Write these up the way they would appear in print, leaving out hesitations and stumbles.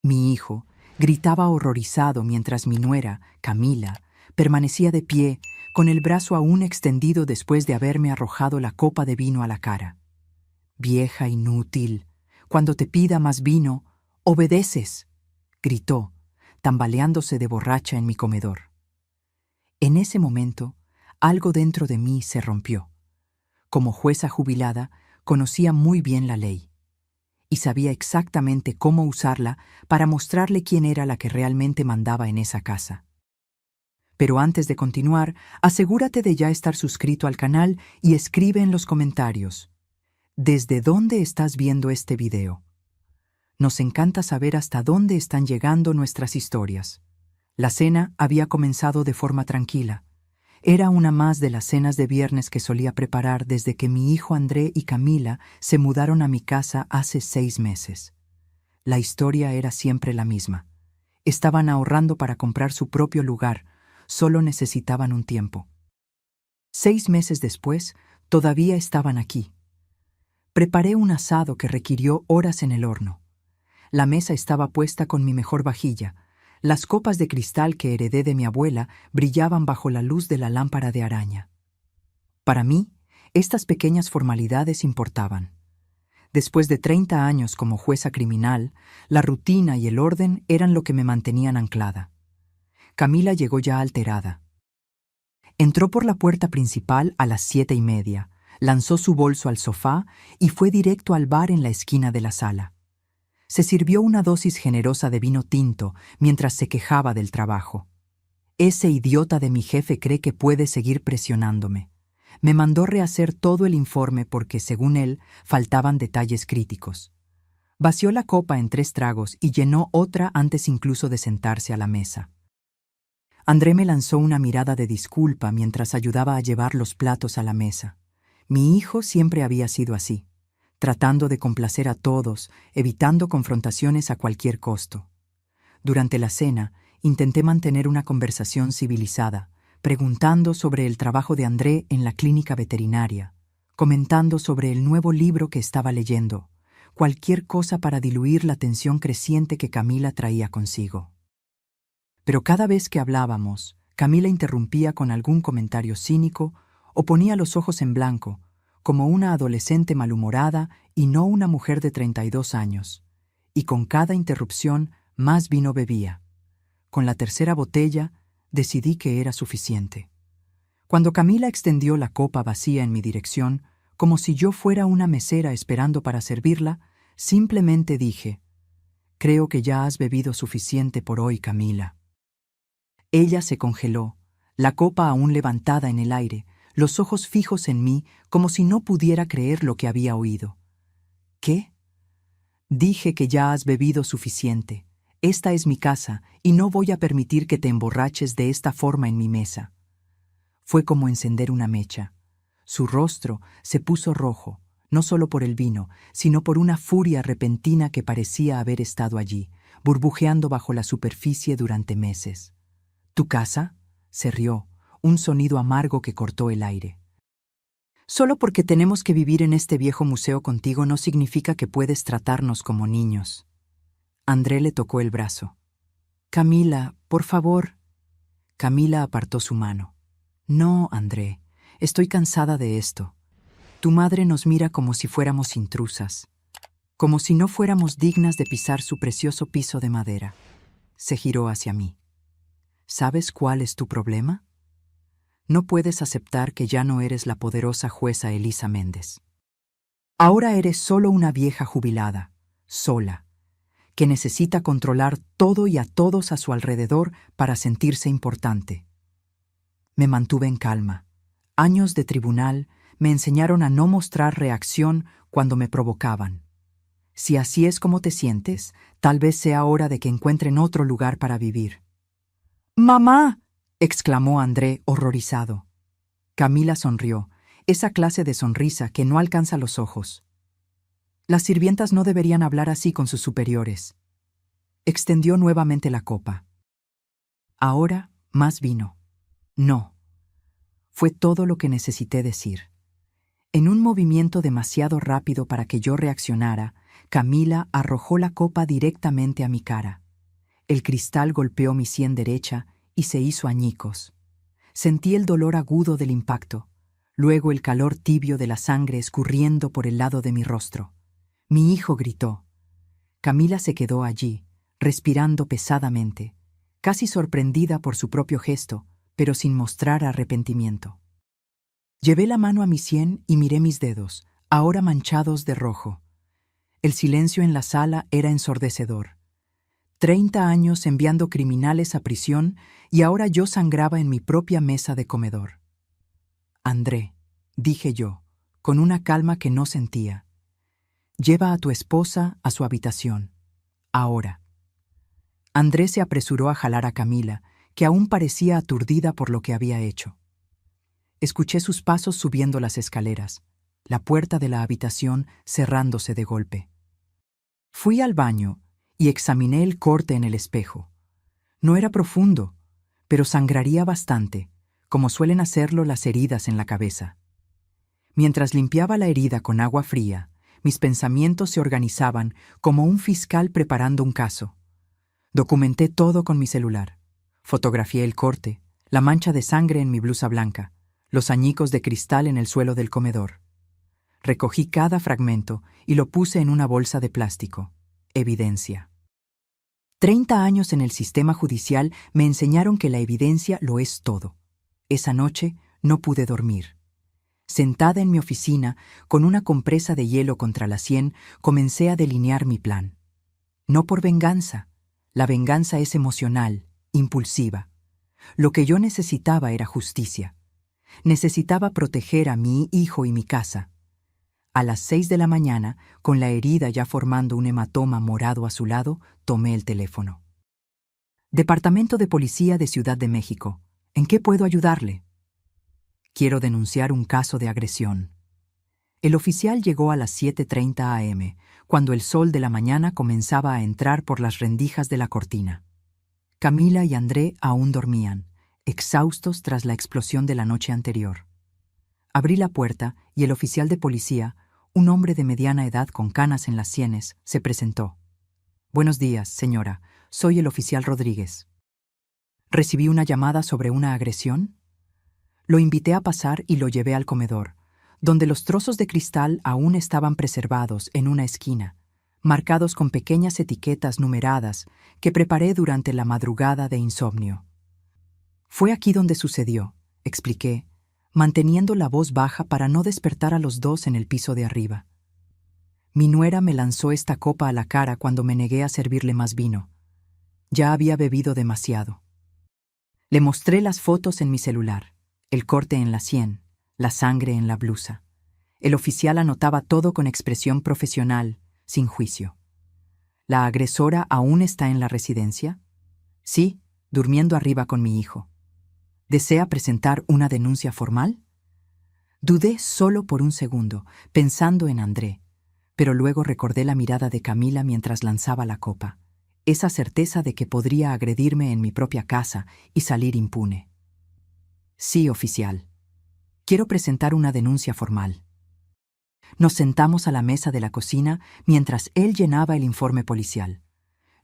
Mi hijo gritaba horrorizado mientras mi nuera, Camila, permanecía de pie, con el brazo aún extendido después de haberme arrojado la copa de vino a la cara. «Vieja inútil, cuando te pida más vino, obedeces», gritó, tambaleándose de borracha en mi comedor. En ese momento, algo dentro de mí se rompió. Como jueza jubilada, conocía muy bien la ley y sabía exactamente cómo usarla para mostrarle quién era la que realmente mandaba en esa casa. Pero antes de continuar, asegúrate de ya estar suscrito al canal y escribe en los comentarios: ¿desde dónde estás viendo este video? Nos encanta saber hasta dónde están llegando nuestras historias. La cena había comenzado de forma tranquila. Era una más de las cenas de viernes que solía preparar desde que mi hijo André y Camila se mudaron a mi casa hace 6 meses. La historia era siempre la misma. Estaban ahorrando para comprar su propio lugar, solo necesitaban un tiempo. 6 meses después, todavía estaban aquí. Preparé un asado que requirió horas en el horno. La mesa estaba puesta con mi mejor vajilla. Las copas de cristal que heredé de mi abuela brillaban bajo la luz de la lámpara de araña. Para mí, estas pequeñas formalidades importaban. Después de 30 años como jueza criminal, la rutina y el orden eran lo que me mantenían anclada. Camila llegó ya alterada. Entró por la puerta principal a las 7:30, lanzó su bolso al sofá y fue directo al bar en la esquina de la sala. Se sirvió una dosis generosa de vino tinto mientras se quejaba del trabajo. Ese idiota de mi jefe cree que puede seguir presionándome. Me mandó rehacer todo el informe porque, según él, faltaban detalles críticos. Vació la copa en 3 tragos y llenó otra antes incluso de sentarse a la mesa. André me lanzó una mirada de disculpa mientras ayudaba a llevar los platos a la mesa. Mi hijo siempre había sido así, tratando de complacer a todos, evitando confrontaciones a cualquier costo. Durante la cena, intenté mantener una conversación civilizada, preguntando sobre el trabajo de André en la clínica veterinaria, comentando sobre el nuevo libro que estaba leyendo, cualquier cosa para diluir la tensión creciente que Camila traía consigo. Pero cada vez que hablábamos, Camila interrumpía con algún comentario cínico o ponía los ojos en blanco, como una adolescente malhumorada y no una mujer de 32 años, y con cada interrupción más vino bebía. Con la tercera botella, decidí que era suficiente. Cuando Camila extendió la copa vacía en mi dirección, como si yo fuera una mesera esperando para servirla, simplemente dije: «Creo que ya has bebido suficiente por hoy, Camila». Ella se congeló, la copa aún levantada en el aire, los ojos fijos en mí como si no pudiera creer lo que había oído. «¿Qué?» «Dije que ya has bebido suficiente. Esta es mi casa y no voy a permitir que te emborraches de esta forma en mi mesa». Fue como encender una mecha. Su rostro se puso rojo, no solo por el vino, sino por una furia repentina que parecía haber estado allí, burbujeando bajo la superficie durante meses. «¿Tu casa?», se rió, un sonido amargo que cortó el aire. «Solo porque tenemos que vivir en este viejo museo contigo no significa que puedes tratarnos como niños». André le tocó el brazo. «Camila, por favor». Camila apartó su mano. «No, André, estoy cansada de esto. Tu madre nos mira como si fuéramos intrusas, como si no fuéramos dignas de pisar su precioso piso de madera». Se giró hacia mí. «¿Sabes cuál es tu problema? No puedes aceptar que ya no eres la poderosa jueza Elisa Méndez. Ahora eres solo una vieja jubilada, sola, que necesita controlar todo y a todos a su alrededor para sentirse importante». Me mantuve en calma. Años de tribunal me enseñaron a no mostrar reacción cuando me provocaban. Si así es como te sientes, tal vez sea hora de que encuentren otro lugar para vivir. «¡Mamá!», exclamó André, horrorizado. Camila sonrió, esa clase de sonrisa que no alcanza los ojos. Las sirvientas no deberían hablar así con sus superiores. Extendió nuevamente la copa. «Ahora, más vino». «No». Fue todo lo que necesité decir. En un movimiento demasiado rápido para que yo reaccionara, Camila arrojó la copa directamente a mi cara. El cristal golpeó mi sien derecha y se hizo añicos. Sentí el dolor agudo del impacto, luego el calor tibio de la sangre escurriendo por el lado de mi rostro. Mi hijo gritó. Camila se quedó allí, respirando pesadamente, casi sorprendida por su propio gesto, pero sin mostrar arrepentimiento. Llevé la mano a mi sien y miré mis dedos, ahora manchados de rojo. El silencio en la sala era ensordecedor. 30 años enviando criminales a prisión y ahora yo sangraba en mi propia mesa de comedor. André, dije yo, con una calma que no sentía. Lleva a tu esposa a su habitación. Ahora. André se apresuró a jalar a Camila, que aún parecía aturdida por lo que había hecho. Escuché sus pasos subiendo las escaleras, la puerta de la habitación cerrándose de golpe. Fui al baño y examiné el corte en el espejo. No era profundo, pero sangraría bastante, como suelen hacerlo las heridas en la cabeza. Mientras limpiaba la herida con agua fría, mis pensamientos se organizaban como un fiscal preparando un caso. Documenté todo con mi celular. Fotografié el corte, la mancha de sangre en mi blusa blanca, los añicos de cristal en el suelo del comedor. Recogí cada fragmento y lo puse en una bolsa de plástico. Evidencia. 30 años en el sistema judicial me enseñaron que la evidencia lo es todo. Esa noche no pude dormir. Sentada en mi oficina, con una compresa de hielo contra la sien, comencé a delinear mi plan. No por venganza. La venganza es emocional, impulsiva. Lo que yo necesitaba era justicia. Necesitaba proteger a mi hijo y mi casa. A las 6 de la mañana, con la herida ya formando un hematoma morado a su lado, tomé el teléfono. Departamento de Policía de Ciudad de México. ¿En qué puedo ayudarle? Quiero denunciar un caso de agresión. El oficial llegó a las 7:30 a.m., cuando el sol de la mañana comenzaba a entrar por las rendijas de la cortina. Camila y André aún dormían, exhaustos tras la explosión de la noche anterior. Abrí la puerta y el oficial de policía, un hombre de mediana edad con canas en las sienes, se presentó. Buenos días, señora. Soy el oficial Rodríguez. ¿Recibí una llamada sobre una agresión? Lo invité a pasar y lo llevé al comedor, donde los trozos de cristal aún estaban preservados en una esquina, marcados con pequeñas etiquetas numeradas que preparé durante la madrugada de insomnio. Fue aquí donde sucedió, expliqué, manteniendo la voz baja para no despertar a los dos en el piso de arriba. Mi nuera me lanzó esta copa a la cara cuando me negué a servirle más vino. Ya había bebido demasiado. Le mostré las fotos en mi celular, el corte en la sien, la sangre en la blusa. El oficial anotaba todo con expresión profesional, sin juicio. ¿La agresora aún está en la residencia? Sí, durmiendo arriba con mi hijo. ¿Desea presentar una denuncia formal? Dudé solo por un segundo, pensando en André, pero luego recordé la mirada de Camila mientras lanzaba la copa, esa certeza de que podría agredirme en mi propia casa y salir impune. Sí, oficial. Quiero presentar una denuncia formal. Nos sentamos a la mesa de la cocina mientras él llenaba el informe policial.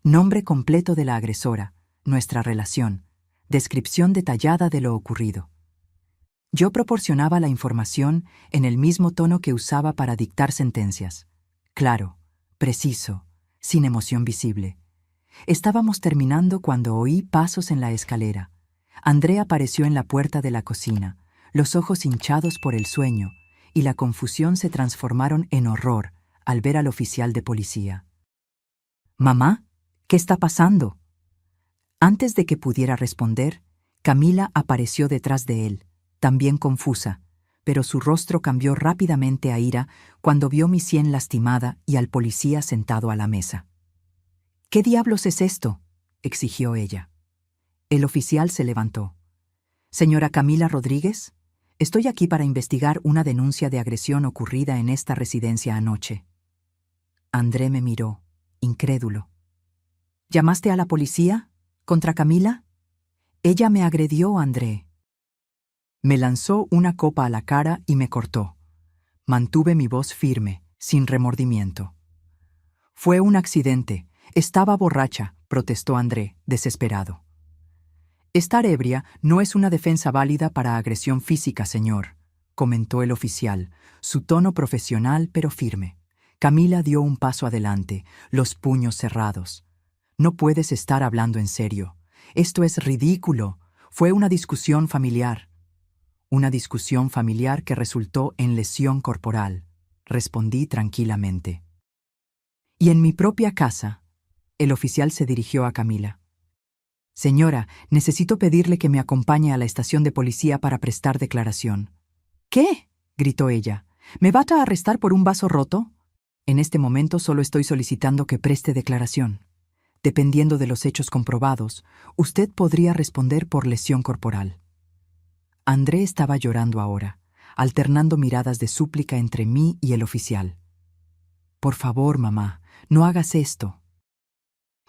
Nombre completo de la agresora, nuestra relación, descripción detallada de lo ocurrido. Yo proporcionaba la información en el mismo tono que usaba para dictar sentencias. Claro, preciso, sin emoción visible. Estábamos terminando cuando oí pasos en la escalera. André apareció en la puerta de la cocina, los ojos hinchados por el sueño, y la confusión se transformaron en horror al ver al oficial de policía. «Mamá, ¿qué está pasando?» Antes de que pudiera responder, Camila apareció detrás de él, también confusa, pero su rostro cambió rápidamente a ira cuando vio mi sien lastimada y al policía sentado a la mesa. «¿Qué diablos es esto?», exigió ella. El oficial se levantó. «Señora Camila Rodríguez, estoy aquí para investigar una denuncia de agresión ocurrida en esta residencia anoche». André me miró, incrédulo. «¿Llamaste a la policía? ¿Contra Camila?» «Ella me agredió, André». Me lanzó una copa a la cara y me cortó. Mantuve mi voz firme, sin remordimiento. Fue un accidente. Estaba borracha, protestó André, desesperado. Estar ebria no es una defensa válida para agresión física, señor, comentó el oficial, su tono profesional pero firme. Camila dio un paso adelante, los puños cerrados. No puedes estar hablando en serio. Esto es ridículo. Fue una discusión familiar. Una discusión familiar que resultó en lesión corporal, respondí tranquilamente. Y en mi propia casa, el oficial se dirigió a Camila. Señora, necesito pedirle que me acompañe a la estación de policía para prestar declaración. ¿Qué? Gritó ella. ¿Me va a arrestar por un vaso roto? En este momento solo estoy solicitando que preste declaración. Dependiendo de los hechos comprobados, usted podría responder por lesión corporal. André estaba llorando ahora, alternando miradas de súplica entre mí y el oficial. Por favor, mamá, no hagas esto.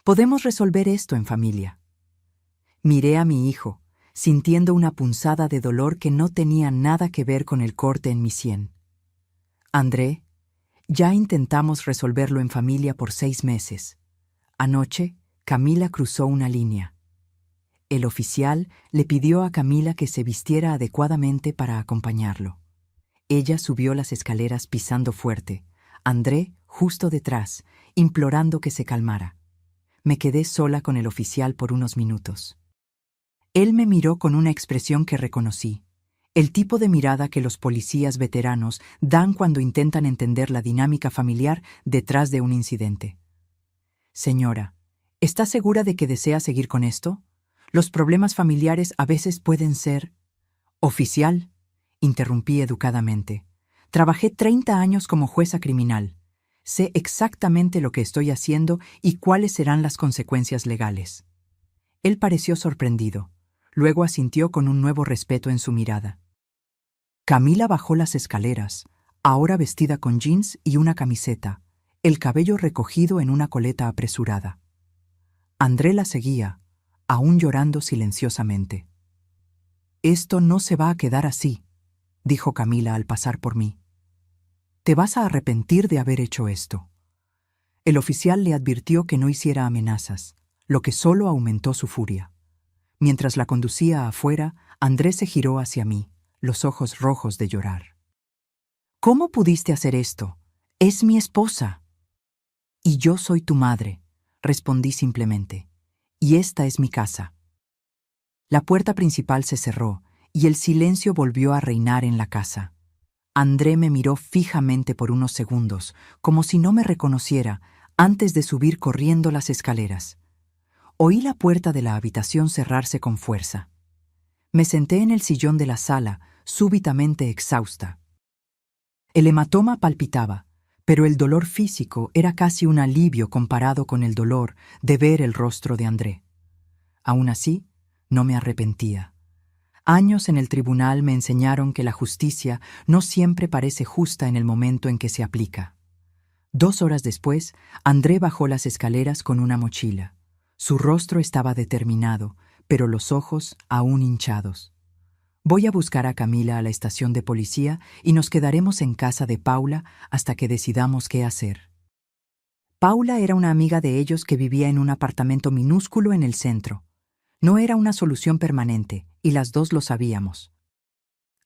Podemos resolver esto en familia. Miré a mi hijo, sintiendo una punzada de dolor que no tenía nada que ver con el corte en mi sien. André, ya intentamos resolverlo en familia por 6 meses. Anoche, Camila cruzó una línea. El oficial le pidió a Camila que se vistiera adecuadamente para acompañarlo. Ella subió las escaleras pisando fuerte, André justo detrás, implorando que se calmara. Me quedé sola con el oficial por unos minutos. Él me miró con una expresión que reconocí, el tipo de mirada que los policías veteranos dan cuando intentan entender la dinámica familiar detrás de un incidente. Señora, ¿está segura de que desea seguir con esto? Los problemas familiares a veces pueden ser... Oficial, interrumpí educadamente. Trabajé 30 años como jueza criminal. Sé exactamente lo que estoy haciendo y cuáles serán las consecuencias legales. Él pareció sorprendido. Luego asintió con un nuevo respeto en su mirada. Camila bajó las escaleras, ahora vestida con jeans y una camiseta, el cabello recogido en una coleta apresurada. André la seguía, aún llorando silenciosamente. «Esto no se va a quedar así», dijo Camila al pasar por mí. «Te vas a arrepentir de haber hecho esto». El oficial le advirtió que no hiciera amenazas, lo que solo aumentó su furia. Mientras la conducía afuera, André se giró hacia mí, los ojos rojos de llorar. «¿Cómo pudiste hacer esto? Es mi esposa». «Y yo soy tu madre», respondí simplemente. «Y esta es mi casa». La puerta principal se cerró y el silencio volvió a reinar en la casa. André me miró fijamente por unos segundos, como si no me reconociera, antes de subir corriendo las escaleras. Oí la puerta de la habitación cerrarse con fuerza. Me senté en el sillón de la sala, súbitamente exhausta. El hematoma palpitaba, pero el dolor físico era casi un alivio comparado con el dolor de ver el rostro de André. Aún así, no me arrepentía. Años en el tribunal me enseñaron que la justicia no siempre parece justa en el momento en que se aplica. 2 horas después, André bajó las escaleras con una mochila. Su rostro estaba determinado, pero los ojos aún hinchados. «Voy a buscar a Camila a la estación de policía y nos quedaremos en casa de Paula hasta que decidamos qué hacer». Paula era una amiga de ellos que vivía en un apartamento minúsculo en el centro. No era una solución permanente, y las dos lo sabíamos.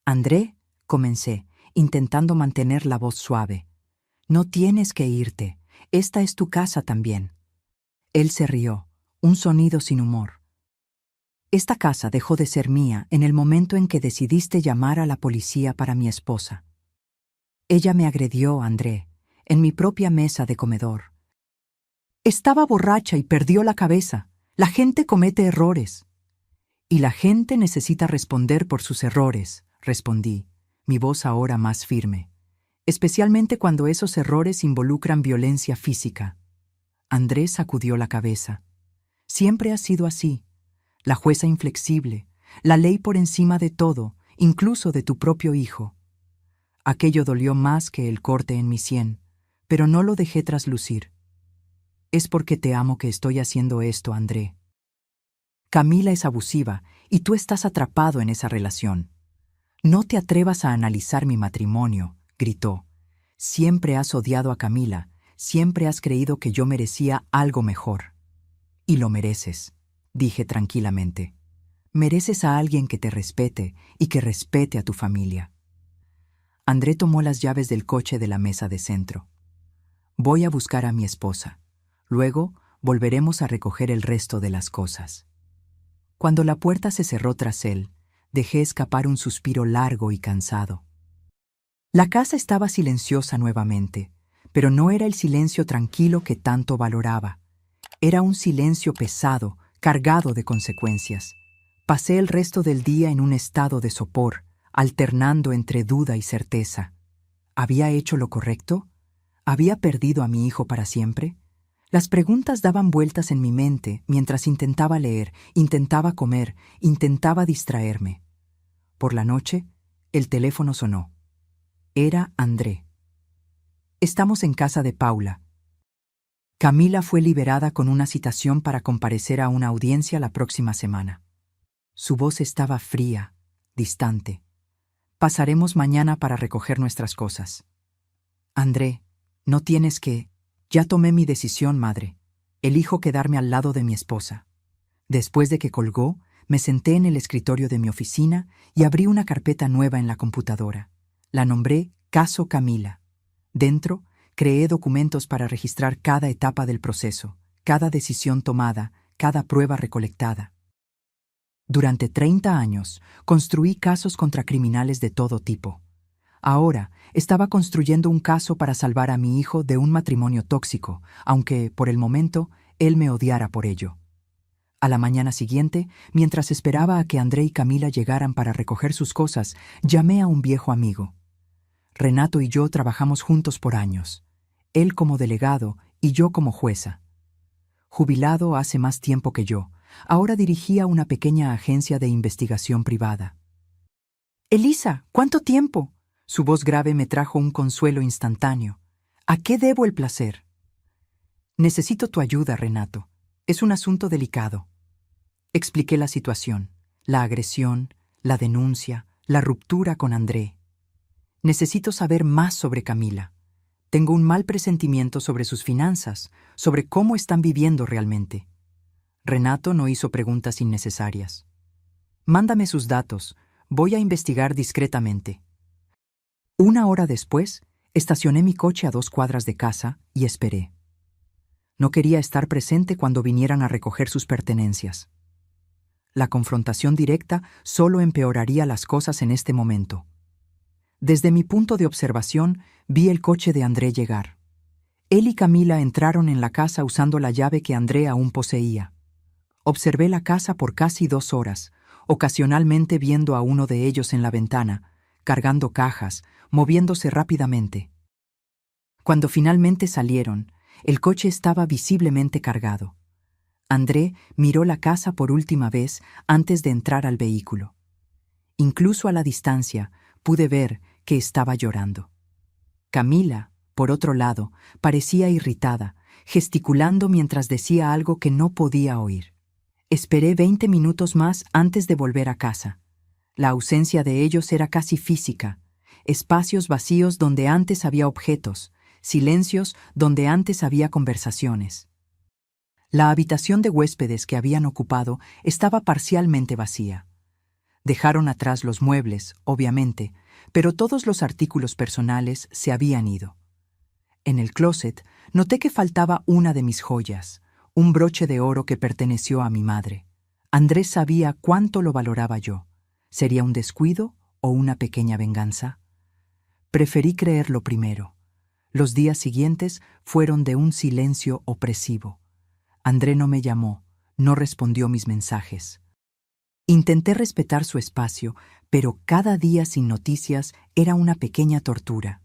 «André», comencé, intentando mantener la voz suave, «no tienes que irte. Esta es tu casa también». Él se rió, un sonido sin humor. «Esta casa dejó de ser mía en el momento en que decidiste llamar a la policía para mi esposa. Ella me agredió, André, en mi propia mesa de comedor. Estaba borracha y perdió la cabeza. La gente comete errores». «Y la gente necesita responder por sus errores», respondí, mi voz ahora más firme, especialmente cuando esos errores involucran violencia física. Andrés sacudió la cabeza. «Siempre ha sido así. La jueza inflexible, la ley por encima de todo, incluso de tu propio hijo». Aquello dolió más que el corte en mi sien, pero no lo dejé traslucir. «Es porque te amo que estoy haciendo esto, André. Camila es abusiva y tú estás atrapado en esa relación. No te atrevas a analizar mi matrimonio», gritó. «Siempre has odiado a Camila, siempre has creído que yo merecía algo mejor. Y lo mereces, dije tranquilamente. Mereces a alguien que te respete y que respete a tu familia. André tomó las llaves del coche de la mesa de centro. Voy a buscar a mi esposa. Luego volveremos a recoger el resto de las cosas. Cuando la puerta se cerró tras él, dejé escapar un suspiro largo y cansado. La casa estaba silenciosa nuevamente, pero no era el silencio tranquilo que tanto valoraba. Era un silencio pesado, cargado de consecuencias. Pasé el resto del día en un estado de sopor, alternando entre duda y certeza. ¿Había hecho lo correcto? ¿Había perdido a mi hijo para siempre? Las preguntas daban vueltas en mi mente mientras intentaba leer, intentaba comer, intentaba distraerme. Por la noche, el teléfono sonó. Era André. Estamos en casa de Paula. Camila fue liberada con una citación para comparecer a una audiencia la próxima semana. Su voz estaba fría, distante. Pasaremos mañana para recoger nuestras cosas. André, no tienes que... Ya tomé mi decisión, madre. Elijo quedarme al lado de mi esposa. Después de que colgó, me senté en el escritorio de mi oficina y abrí una carpeta nueva en la computadora. La nombré Caso Camila. Dentro, creé documentos para registrar cada etapa del proceso, cada decisión tomada, cada prueba recolectada. Durante 30 años, construí casos contra criminales de todo tipo. Ahora, estaba construyendo un caso para salvar a mi hijo de un matrimonio tóxico, aunque, por el momento, él me odiara por ello. A la mañana siguiente, mientras esperaba a que André y Camila llegaran para recoger sus cosas, llamé a un viejo amigo. Renato y yo trabajamos juntos por años, él como delegado y yo como jueza. Jubilado hace más tiempo que yo, ahora dirigía una pequeña agencia de investigación privada. «Elisa, ¿cuánto tiempo?» Su voz grave me trajo un consuelo instantáneo. ¿A qué debo el placer? Necesito tu ayuda, Renato. Es un asunto delicado. Expliqué la situación, la agresión, la denuncia, la ruptura con André. Necesito saber más sobre Camila. Tengo un mal presentimiento sobre sus finanzas, sobre cómo están viviendo realmente. Renato no hizo preguntas innecesarias. Mándame sus datos. Voy a investigar discretamente. Una hora después, estacioné mi coche a 2 cuadras de casa y esperé. No quería estar presente cuando vinieran a recoger sus pertenencias. La confrontación directa solo empeoraría las cosas en este momento. Desde mi punto de observación, vi el coche de André llegar. Él y Camila entraron en la casa usando la llave que André aún poseía. Observé la casa por casi 2 horas, ocasionalmente viendo a uno de ellos en la ventana, cargando cajas, moviéndose rápidamente. Cuando finalmente salieron, el coche estaba visiblemente cargado. André miró la casa por última vez antes de entrar al vehículo. Incluso a la distancia, pude ver que estaba llorando. Camila, por otro lado, parecía irritada, gesticulando mientras decía algo que no podía oír. Esperé 20 minutos más antes de volver a casa. La ausencia de ellos era casi física. Espacios vacíos donde antes había objetos, silencios donde antes había conversaciones. La habitación de huéspedes que habían ocupado estaba parcialmente vacía. Dejaron atrás los muebles, obviamente, pero todos los artículos personales se habían ido. En el closet noté que faltaba una de mis joyas, un broche de oro que perteneció a mi madre. Andrés sabía cuánto lo valoraba yo. ¿Sería un descuido o una pequeña venganza? Preferí creerlo primero. Los días siguientes fueron de un silencio opresivo. André no me llamó, no respondió mis mensajes. Intenté respetar su espacio, pero cada día sin noticias era una pequeña tortura.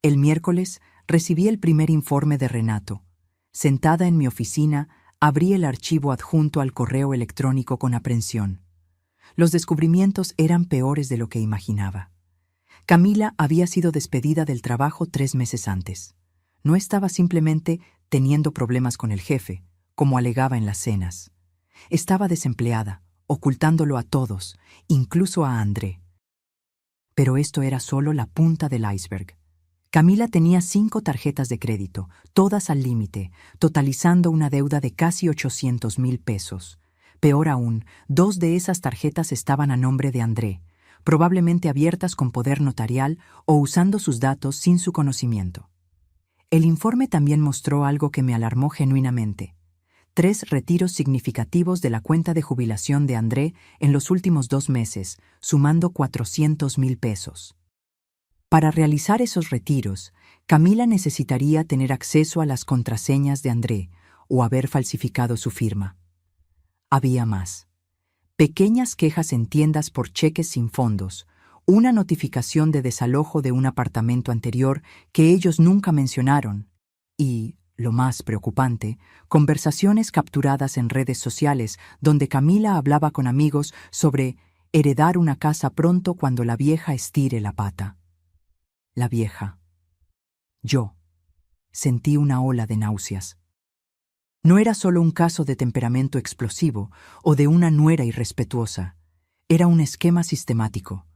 El miércoles recibí el primer informe de Renato. Sentada en mi oficina, abrí el archivo adjunto al correo electrónico con aprensión. Los descubrimientos eran peores de lo que imaginaba. Camila había sido despedida del trabajo 3 meses antes. No estaba simplemente teniendo problemas con el jefe, como alegaba en las cenas. Estaba desempleada, ocultándolo a todos, incluso a André. Pero esto era solo la punta del iceberg. Camila tenía 5 tarjetas de crédito, todas al límite, totalizando una deuda de casi 800,000 pesos. Peor aún, 2 de esas tarjetas estaban a nombre de André, probablemente abiertas con poder notarial o usando sus datos sin su conocimiento. El informe también mostró algo que me alarmó genuinamente: 3 retiros significativos de la cuenta de jubilación de André en los últimos 2 meses, sumando 400,000 pesos. Para realizar esos retiros, Camila necesitaría tener acceso a las contraseñas de André o haber falsificado su firma. Había más: pequeñas quejas en tiendas por cheques sin fondos, una notificación de desalojo de un apartamento anterior que ellos nunca mencionaron y, lo más preocupante, conversaciones capturadas en redes sociales donde Camila hablaba con amigos sobre heredar una casa pronto cuando la vieja estire la pata. La vieja. Yo. Sentí una ola de náuseas. No era solo un caso de temperamento explosivo o de una nuera irrespetuosa. Era un esquema sistemático.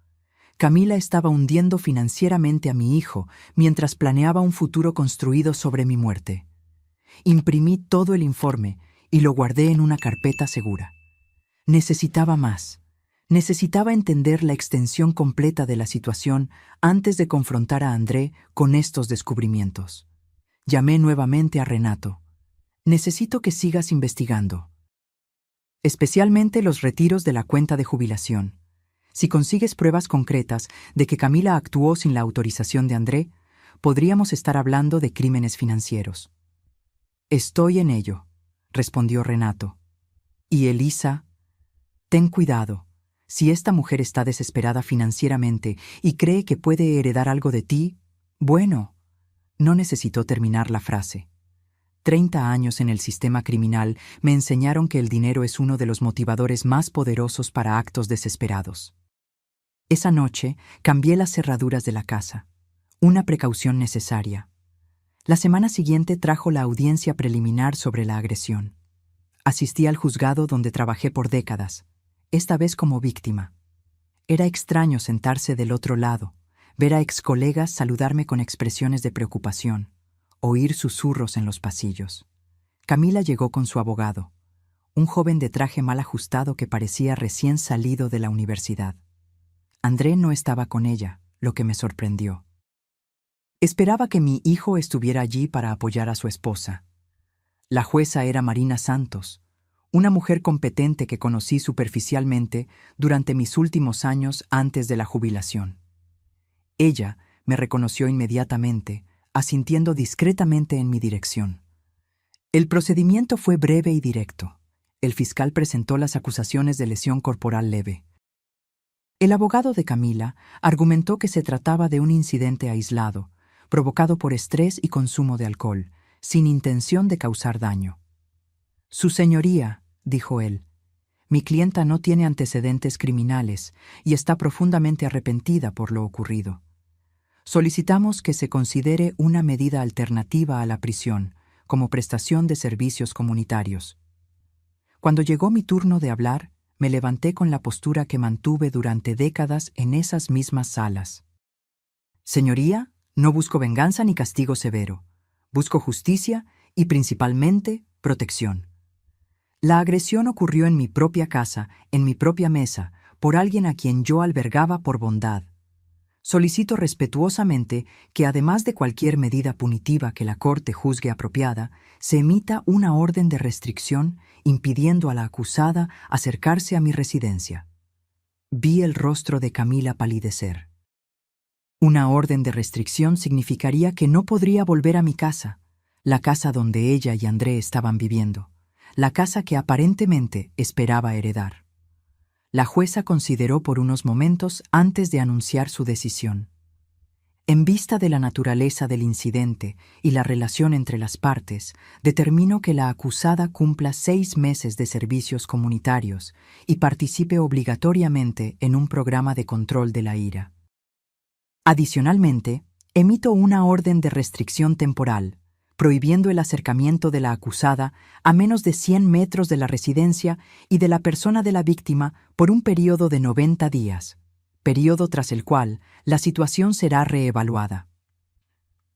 Camila estaba hundiendo financieramente a mi hijo mientras planeaba un futuro construido sobre mi muerte. Imprimí todo el informe y lo guardé en una carpeta segura. Necesitaba más. Necesitaba entender la extensión completa de la situación antes de confrontar a André con estos descubrimientos. Llamé nuevamente a Renato. Necesito que sigas investigando. Especialmente los retiros de la cuenta de jubilación. Si consigues pruebas concretas de que Camila actuó sin la autorización de André, podríamos estar hablando de crímenes financieros. Estoy en ello, respondió Renato. Y Elisa, ten cuidado. Si esta mujer está desesperada financieramente y cree que puede heredar algo de ti, bueno, no necesitó terminar la frase. 30 años en el sistema criminal me enseñaron que el dinero es uno de los motivadores más poderosos para actos desesperados. Esa noche cambié las cerraduras de la casa, una precaución necesaria. La semana siguiente trajo la audiencia preliminar sobre la agresión. Asistí al juzgado donde trabajé por décadas, esta vez como víctima. Era extraño sentarse del otro lado, ver a excolegas saludarme con expresiones de preocupación, oír susurros en los pasillos. Camila llegó con su abogado, un joven de traje mal ajustado que parecía recién salido de la universidad. André no estaba con ella, lo que me sorprendió. Esperaba que mi hijo estuviera allí para apoyar a su esposa. La jueza era Marina Santos, una mujer competente que conocí superficialmente durante mis últimos años antes de la jubilación. Ella me reconoció inmediatamente, asintiendo discretamente en mi dirección. El procedimiento fue breve y directo. El fiscal presentó las acusaciones de lesión corporal leve. El abogado de Camila argumentó que se trataba de un incidente aislado, provocado por estrés y consumo de alcohol, sin intención de causar daño. Su señoría, dijo él, mi clienta no tiene antecedentes criminales y está profundamente arrepentida por lo ocurrido. Solicitamos que se considere una medida alternativa a la prisión, como prestación de servicios comunitarios. Cuando llegó mi turno de hablar, me levanté con la postura que mantuve durante décadas en esas mismas salas. Señoría, no busco venganza ni castigo severo. Busco justicia y, principalmente, protección. La agresión ocurrió en mi propia casa, en mi propia mesa, por alguien a quien yo albergaba por bondad. Solicito respetuosamente que, además de cualquier medida punitiva que la Corte juzgue apropiada, se emita una orden de restricción impidiendo a la acusada acercarse a mi residencia. Vi el rostro de Camila palidecer. Una orden de restricción significaría que no podría volver a mi casa, la casa donde ella y André estaban viviendo, la casa que aparentemente esperaba heredar. La jueza consideró por unos momentos antes de anunciar su decisión. En vista de la naturaleza del incidente y la relación entre las partes, determino que la acusada cumpla 6 meses de servicios comunitarios y participe obligatoriamente en un programa de control de la ira. Adicionalmente, emito una orden de restricción temporal, prohibiendo el acercamiento de la acusada a menos de 100 metros de la residencia y de la persona de la víctima por un periodo de 90 días, periodo tras el cual la situación será reevaluada.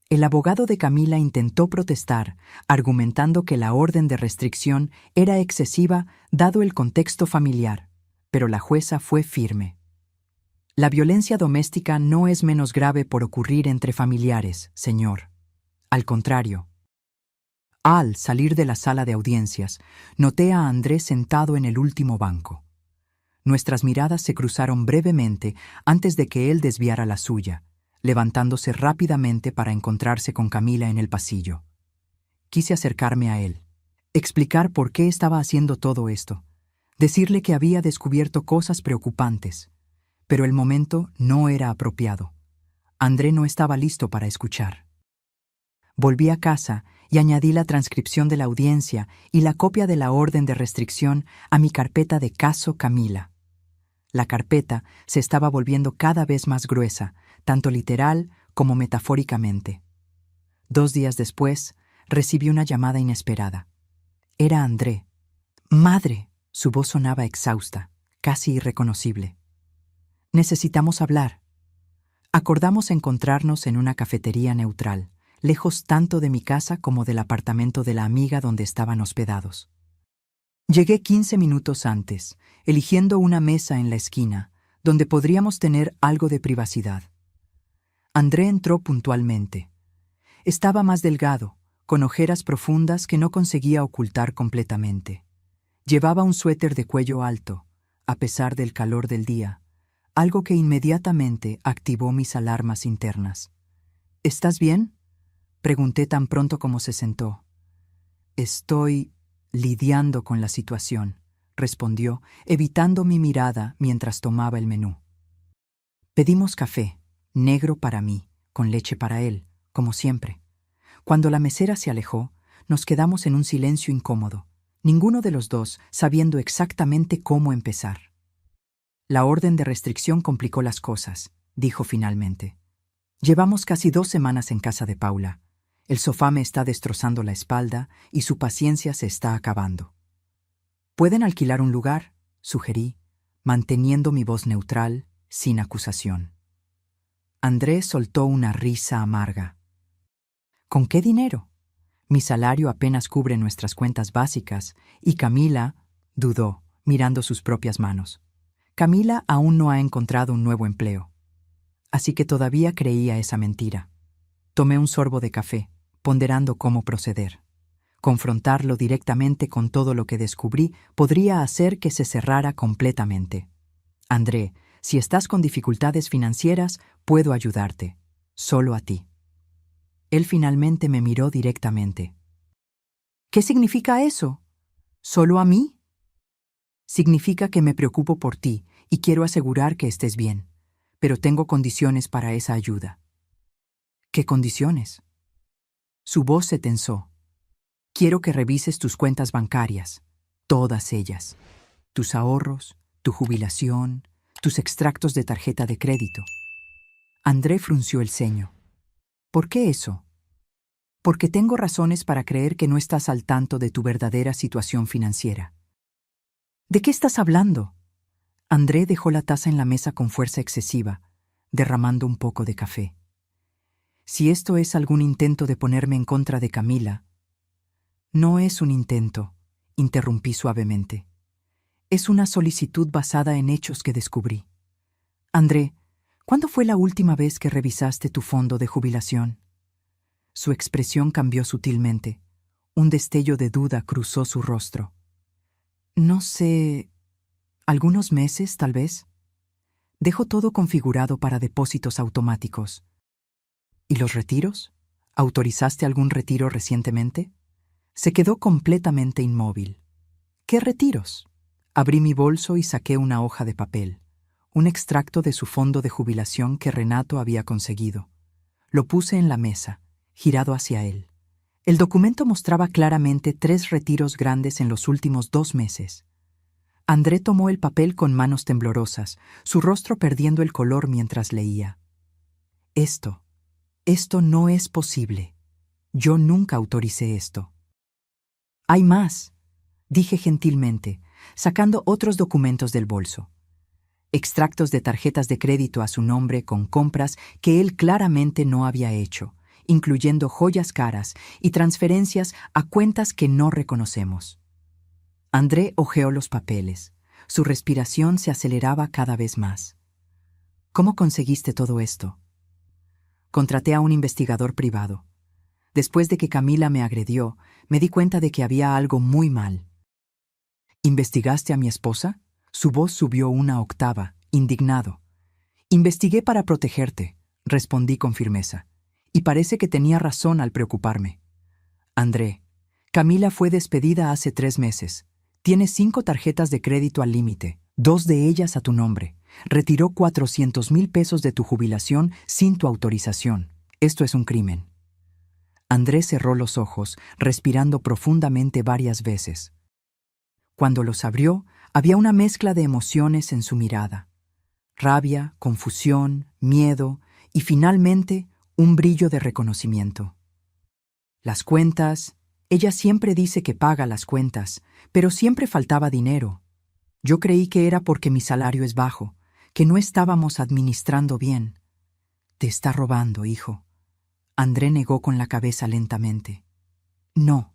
El abogado de Camila intentó protestar, argumentando que la orden de restricción era excesiva dado el contexto familiar, pero la jueza fue firme. La violencia doméstica no es menos grave por ocurrir entre familiares, señor. Al contrario. Al salir de la sala de audiencias, noté a Andrés sentado en el último banco. Nuestras miradas se cruzaron brevemente antes de que él desviara la suya, levantándose rápidamente para encontrarse con Camila en el pasillo. Quise acercarme a él, explicar por qué estaba haciendo todo esto, decirle que había descubierto cosas preocupantes, pero el momento no era apropiado. André no estaba listo para escuchar. Volví a casa y añadí la transcripción de la audiencia y la copia de la orden de restricción a mi carpeta de caso Camila. La carpeta se estaba volviendo cada vez más gruesa, tanto literal como metafóricamente. 2 días después, recibí una llamada inesperada. Era André. ¡Madre! Su voz sonaba exhausta, casi irreconocible. Necesitamos hablar. Acordamos encontrarnos en una cafetería neutral, lejos tanto de mi casa como del apartamento de la amiga donde estaban hospedados. Llegué 15 minutos antes, eligiendo una mesa en la esquina, donde podríamos tener algo de privacidad. André entró puntualmente. Estaba más delgado, con ojeras profundas que no conseguía ocultar completamente. Llevaba un suéter de cuello alto, a pesar del calor del día, algo que inmediatamente activó mis alarmas internas. ¿Estás bien?, pregunté tan pronto como se sentó. Estoy lidiando con la situación, respondió, evitando mi mirada mientras tomaba el menú. Pedimos café, negro para mí, con leche para él, como siempre. Cuando la mesera se alejó, nos quedamos en un silencio incómodo, ninguno de los dos sabiendo exactamente cómo empezar. La orden de restricción complicó las cosas, dijo finalmente. Llevamos casi 2 semanas en casa de Paula. El sofá me está destrozando la espalda y su paciencia se está acabando. ¿Pueden alquilar un lugar?, sugerí, manteniendo mi voz neutral, sin acusación. Andrés soltó una risa amarga. ¿Con qué dinero? Mi salario apenas cubre nuestras cuentas básicas, y Camila dudó, mirando sus propias manos. Camila aún no ha encontrado un nuevo empleo. Así que todavía creía esa mentira. Tomé un sorbo de café, ponderando cómo proceder. Confrontarlo directamente con todo lo que descubrí podría hacer que se cerrara completamente. André, si estás con dificultades financieras, puedo ayudarte. Solo a ti. Él finalmente me miró directamente. ¿Qué significa eso? ¿Solo a mí? Significa que me preocupo por ti y quiero asegurar que estés bien, pero tengo condiciones para esa ayuda. ¿Qué condiciones? Su voz se tensó. Quiero que revises tus cuentas bancarias, todas ellas. Tus ahorros, tu jubilación, tus extractos de tarjeta de crédito. André frunció el ceño. ¿Por qué eso? Porque tengo razones para creer que no estás al tanto de tu verdadera situación financiera. ¿De qué estás hablando? André dejó la taza en la mesa con fuerza excesiva, derramando un poco de café. Si esto es algún intento de ponerme en contra de Camila. No es un intento, interrumpí suavemente. Es una solicitud basada en hechos que descubrí. André, ¿cuándo fue la última vez que revisaste tu fondo de jubilación? Su expresión cambió sutilmente. Un destello de duda cruzó su rostro. No sé, ¿algunos meses, tal vez? Dejo todo configurado para depósitos automáticos. ¿Y los retiros? ¿Autorizaste algún retiro recientemente? Se quedó completamente inmóvil. ¿Qué retiros? Abrí mi bolso y saqué una hoja de papel, un extracto de su fondo de jubilación que Renato había conseguido. Lo puse en la mesa, girado hacia él. El documento mostraba claramente 3 retiros grandes en los últimos 2 meses. André tomó el papel con manos temblorosas, su rostro perdiendo el color mientras leía. Esto no es posible. Yo nunca autoricé esto. Hay más, dije gentilmente, sacando otros documentos del bolso. Extractos de tarjetas de crédito a su nombre con compras que él claramente no había hecho, incluyendo joyas caras y transferencias a cuentas que no reconocemos. André hojeó los papeles. Su respiración se aceleraba cada vez más. ¿Cómo conseguiste todo esto? Contraté a un investigador privado. Después de que Camila me agredió, me di cuenta de que había algo muy mal. ¿Investigaste a mi esposa? Su voz subió una octava, indignado. Investigué para protegerte, respondí con firmeza. Y parece que tenía razón al preocuparme. André, Camila fue despedida hace 3 meses. Tiene 5 tarjetas de crédito al límite, 2 de ellas a tu nombre. Retiró 400,000 pesos de tu jubilación sin tu autorización. Esto es un crimen. André cerró los ojos, respirando profundamente varias veces. Cuando los abrió, había una mezcla de emociones en su mirada. Rabia, confusión, miedo y finalmente un brillo de reconocimiento. Las cuentas, ella siempre dice que paga las cuentas, pero siempre faltaba dinero. Yo creí que era porque mi salario es bajo, que no estábamos administrando bien. Te está robando, hijo. André negó con la cabeza lentamente. No,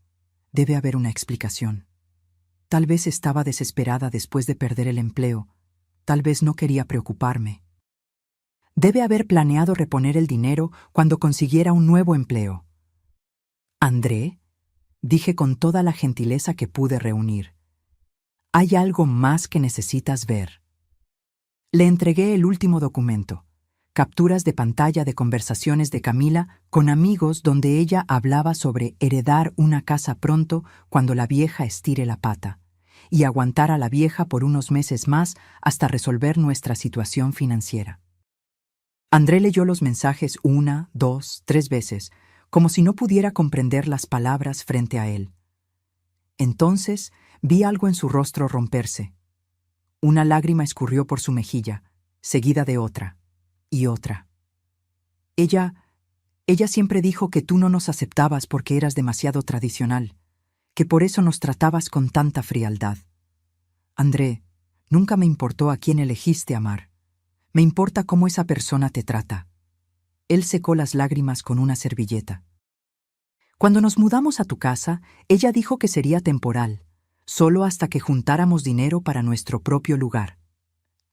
debe haber una explicación. Tal vez estaba desesperada después de perder el empleo. Tal vez no quería preocuparme. Debe haber planeado reponer el dinero cuando consiguiera un nuevo empleo. André, dije con toda la gentileza que pude reunir. Hay algo más que necesitas ver. Le entregué el último documento, capturas de pantalla de conversaciones de Camila con amigos donde ella hablaba sobre heredar una casa pronto cuando la vieja estire la pata, y aguantar a la vieja por unos meses más hasta resolver nuestra situación financiera. André leyó los mensajes 1, 2, 3 veces, como si no pudiera comprender las palabras frente a él. Entonces vi algo en su rostro romperse. Una lágrima escurrió por su mejilla, seguida de otra, y otra. Ella siempre dijo que tú no nos aceptabas porque eras demasiado tradicional, que por eso nos tratabas con tanta frialdad. André, nunca me importó a quién elegiste amar. Me importa cómo esa persona te trata. Él secó las lágrimas con una servilleta. Cuando nos mudamos a tu casa, ella dijo que sería temporal, solo hasta que juntáramos dinero para nuestro propio lugar.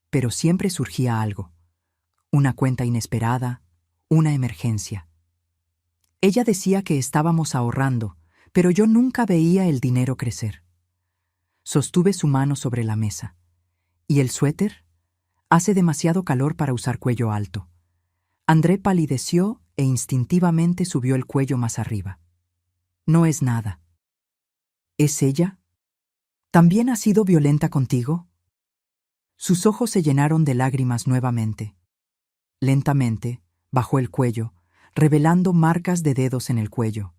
Pero siempre surgía algo. Una cuenta inesperada, una emergencia. Ella decía que estábamos ahorrando, pero yo nunca veía el dinero crecer. Sostuve su mano sobre la mesa. ¿Y el suéter? Hace demasiado calor para usar cuello alto. André palideció e instintivamente subió el cuello más arriba. No es nada. ¿Es ella? ¿También ha sido violenta contigo? Sus ojos se llenaron de lágrimas nuevamente. Lentamente, bajó el cuello, revelando marcas de dedos en el cuello,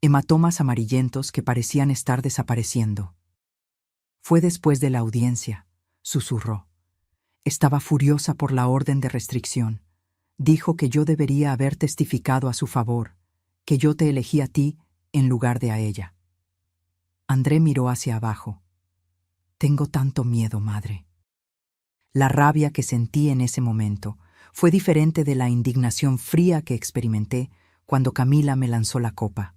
hematomas amarillentos que parecían estar desapareciendo. Fue después de la audiencia, susurró. Estaba furiosa por la orden de restricción. Dijo que yo debería haber testificado a su favor, que yo te elegí a ti en lugar de a ella. André miró hacia abajo. Tengo tanto miedo, madre. La rabia que sentí en ese momento fue diferente de la indignación fría que experimenté cuando Camila me lanzó la copa.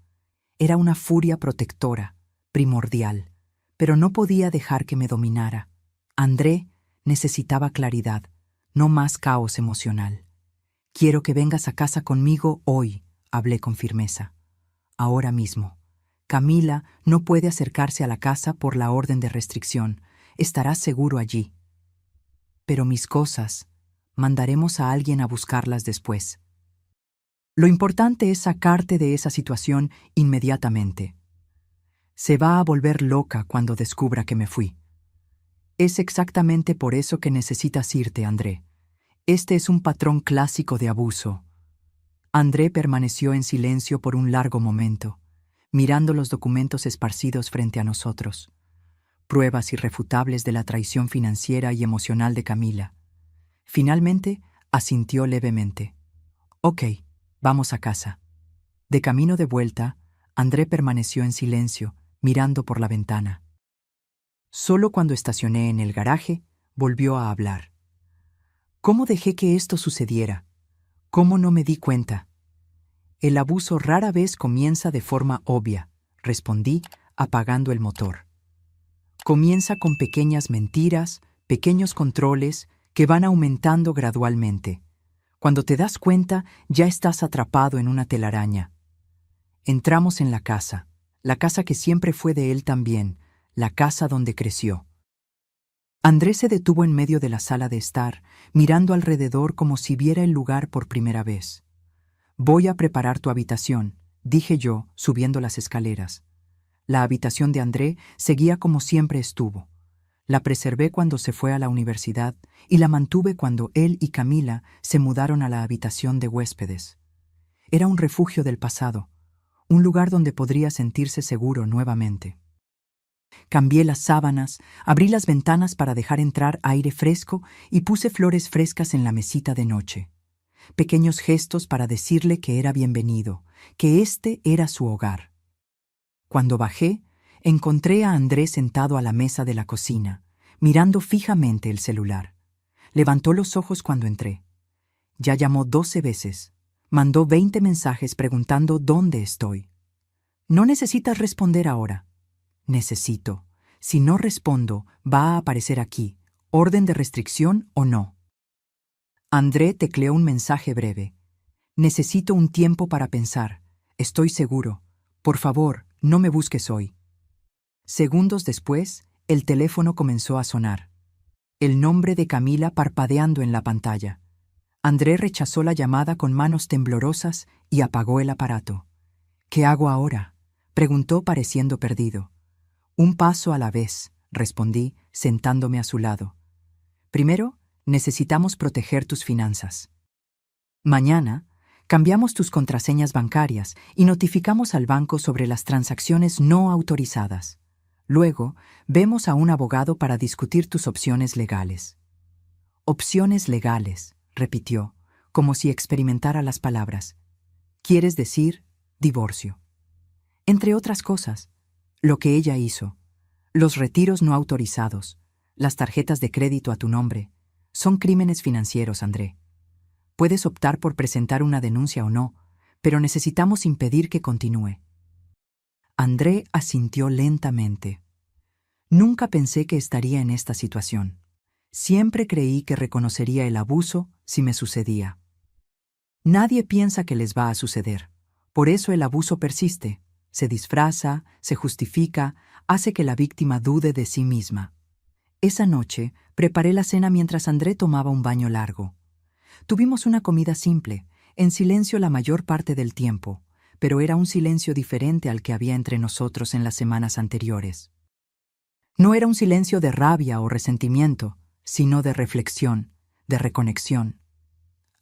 Era una furia protectora, primordial, pero no podía dejar que me dominara. André necesitaba claridad, no más caos emocional. Quiero que vengas a casa conmigo hoy, hablé con firmeza. Ahora mismo. Camila no puede acercarse a la casa por la orden de restricción. Estarás seguro allí. Pero mis cosas, mandaremos a alguien a buscarlas después. Lo importante es sacarte de esa situación inmediatamente. Se va a volver loca cuando descubra que me fui. Es exactamente por eso que necesitas irte, André. Este es un patrón clásico de abuso. André permaneció en silencio por un largo momento, mirando los documentos esparcidos frente a nosotros. Pruebas irrefutables de la traición financiera y emocional de Camila. Finalmente, asintió levemente. Ok, vamos a casa. De camino de vuelta, André permaneció en silencio, mirando por la ventana. Solo cuando estacioné en el garaje, volvió a hablar. ¿Cómo dejé que esto sucediera? ¿Cómo no me di cuenta? El abuso rara vez comienza de forma obvia, respondí, apagando el motor. Comienza con pequeñas mentiras, pequeños controles que van aumentando gradualmente. Cuando te das cuenta, ya estás atrapado en una telaraña. Entramos en la casa que siempre fue de él también, la casa donde creció. Andrés se detuvo en medio de la sala de estar, mirando alrededor como si viera el lugar por primera vez. «Voy a preparar tu habitación», dije yo, subiendo las escaleras. La habitación de André seguía como siempre estuvo. La preservé cuando se fue a la universidad y la mantuve cuando él y Camila se mudaron a la habitación de huéspedes. Era un refugio del pasado, un lugar donde podría sentirse seguro nuevamente. Cambié las sábanas, abrí las ventanas para dejar entrar aire fresco y puse flores frescas en la mesita de noche. Pequeños gestos para decirle que era bienvenido, que este era su hogar. Cuando bajé, encontré a Andrés sentado a la mesa de la cocina, mirando fijamente el celular. Levantó los ojos cuando entré. Ya llamó 12 veces. Mandó 20 mensajes preguntando dónde estoy. No necesitas responder ahora. Necesito. Si no respondo, va a aparecer aquí, orden de restricción o no. André tecleó un mensaje breve. Necesito un tiempo para pensar. Estoy seguro. Por favor, no me busques hoy. Segundos después, el teléfono comenzó a sonar. El nombre de Camila parpadeando en la pantalla. André rechazó la llamada con manos temblorosas y apagó el aparato. «¿Qué hago ahora?», preguntó pareciendo perdido. «Un paso a la vez», respondí, sentándome a su lado. «Primero, necesitamos proteger tus finanzas. Mañana, cambiamos tus contraseñas bancarias y notificamos al banco sobre las transacciones no autorizadas. Luego, vemos a un abogado para discutir tus opciones legales». «Opciones legales», repitió, como si experimentara las palabras. «¿Quieres decir divorcio?» Entre otras cosas, lo que ella hizo, los retiros no autorizados, las tarjetas de crédito a tu nombre, son crímenes financieros, André. Puedes optar por presentar una denuncia o no, pero necesitamos impedir que continúe. André asintió lentamente. Nunca pensé que estaría en esta situación. Siempre creí que reconocería el abuso si me sucedía. Nadie piensa que les va a suceder. Por eso el abuso persiste. Se disfraza, se justifica, hace que la víctima dude de sí misma. Esa noche preparé la cena mientras André tomaba un baño largo. Tuvimos una comida simple, en silencio la mayor parte del tiempo, pero era un silencio diferente al que había entre nosotros en las semanas anteriores. No era un silencio de rabia o resentimiento, sino de reflexión, de reconexión.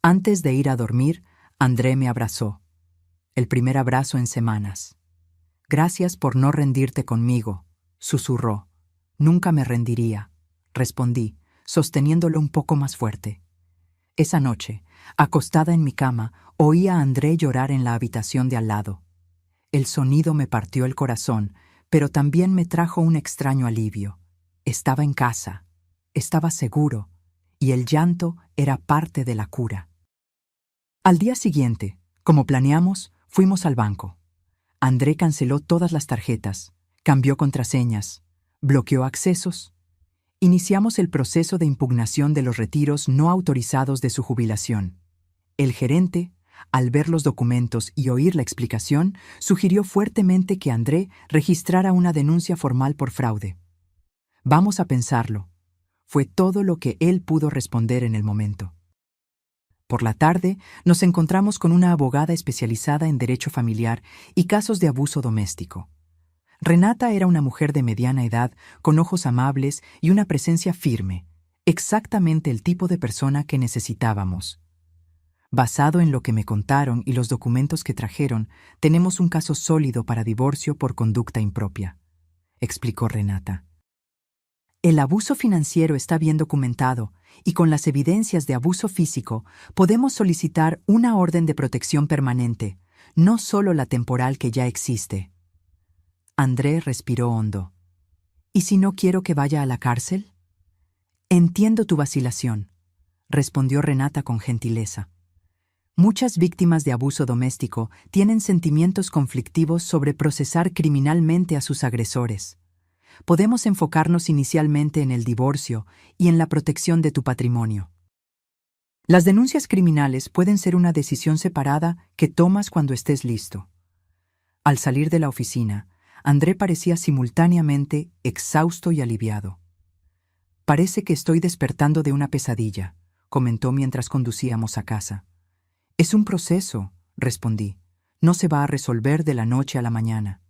Antes de ir a dormir, André me abrazó. El primer abrazo en semanas. «Gracias por no rendirte conmigo», susurró. «Nunca me rendiría», respondí, sosteniéndolo un poco más fuerte. Esa noche, acostada en mi cama, oí a André llorar en la habitación de al lado. El sonido me partió el corazón, pero también me trajo un extraño alivio. Estaba en casa, estaba seguro, y el llanto era parte de la cura. Al día siguiente, como planeamos, fuimos al banco. André canceló todas las tarjetas, cambió contraseñas, bloqueó accesos. Iniciamos el proceso de impugnación de los retiros no autorizados de su jubilación. El gerente, al ver los documentos y oír la explicación, sugirió fuertemente que André registrara una denuncia formal por fraude. «Vamos a pensarlo», fue todo lo que él pudo responder en el momento. Por la tarde, nos encontramos con una abogada especializada en derecho familiar y casos de abuso doméstico. Renata era una mujer de mediana edad, con ojos amables y una presencia firme, exactamente el tipo de persona que necesitábamos. Basado en lo que me contaron y los documentos que trajeron, tenemos un caso sólido para divorcio por conducta impropia, explicó Renata. El abuso financiero está bien documentado y con las evidencias de abuso físico podemos solicitar una orden de protección permanente, no solo la temporal que ya existe. André respiró hondo. ¿Y si no quiero que vaya a la cárcel? Entiendo tu vacilación, respondió Renata con gentileza. Muchas víctimas de abuso doméstico tienen sentimientos conflictivos sobre procesar criminalmente a sus agresores. Podemos enfocarnos inicialmente en el divorcio y en la protección de tu patrimonio. Las denuncias criminales pueden ser una decisión separada que tomas cuando estés listo. Al salir de la oficina, André parecía simultáneamente exhausto y aliviado. «Parece que estoy despertando de una pesadilla», comentó mientras conducíamos a casa. «Es un proceso», respondí. «No se va a resolver de la noche a la mañana».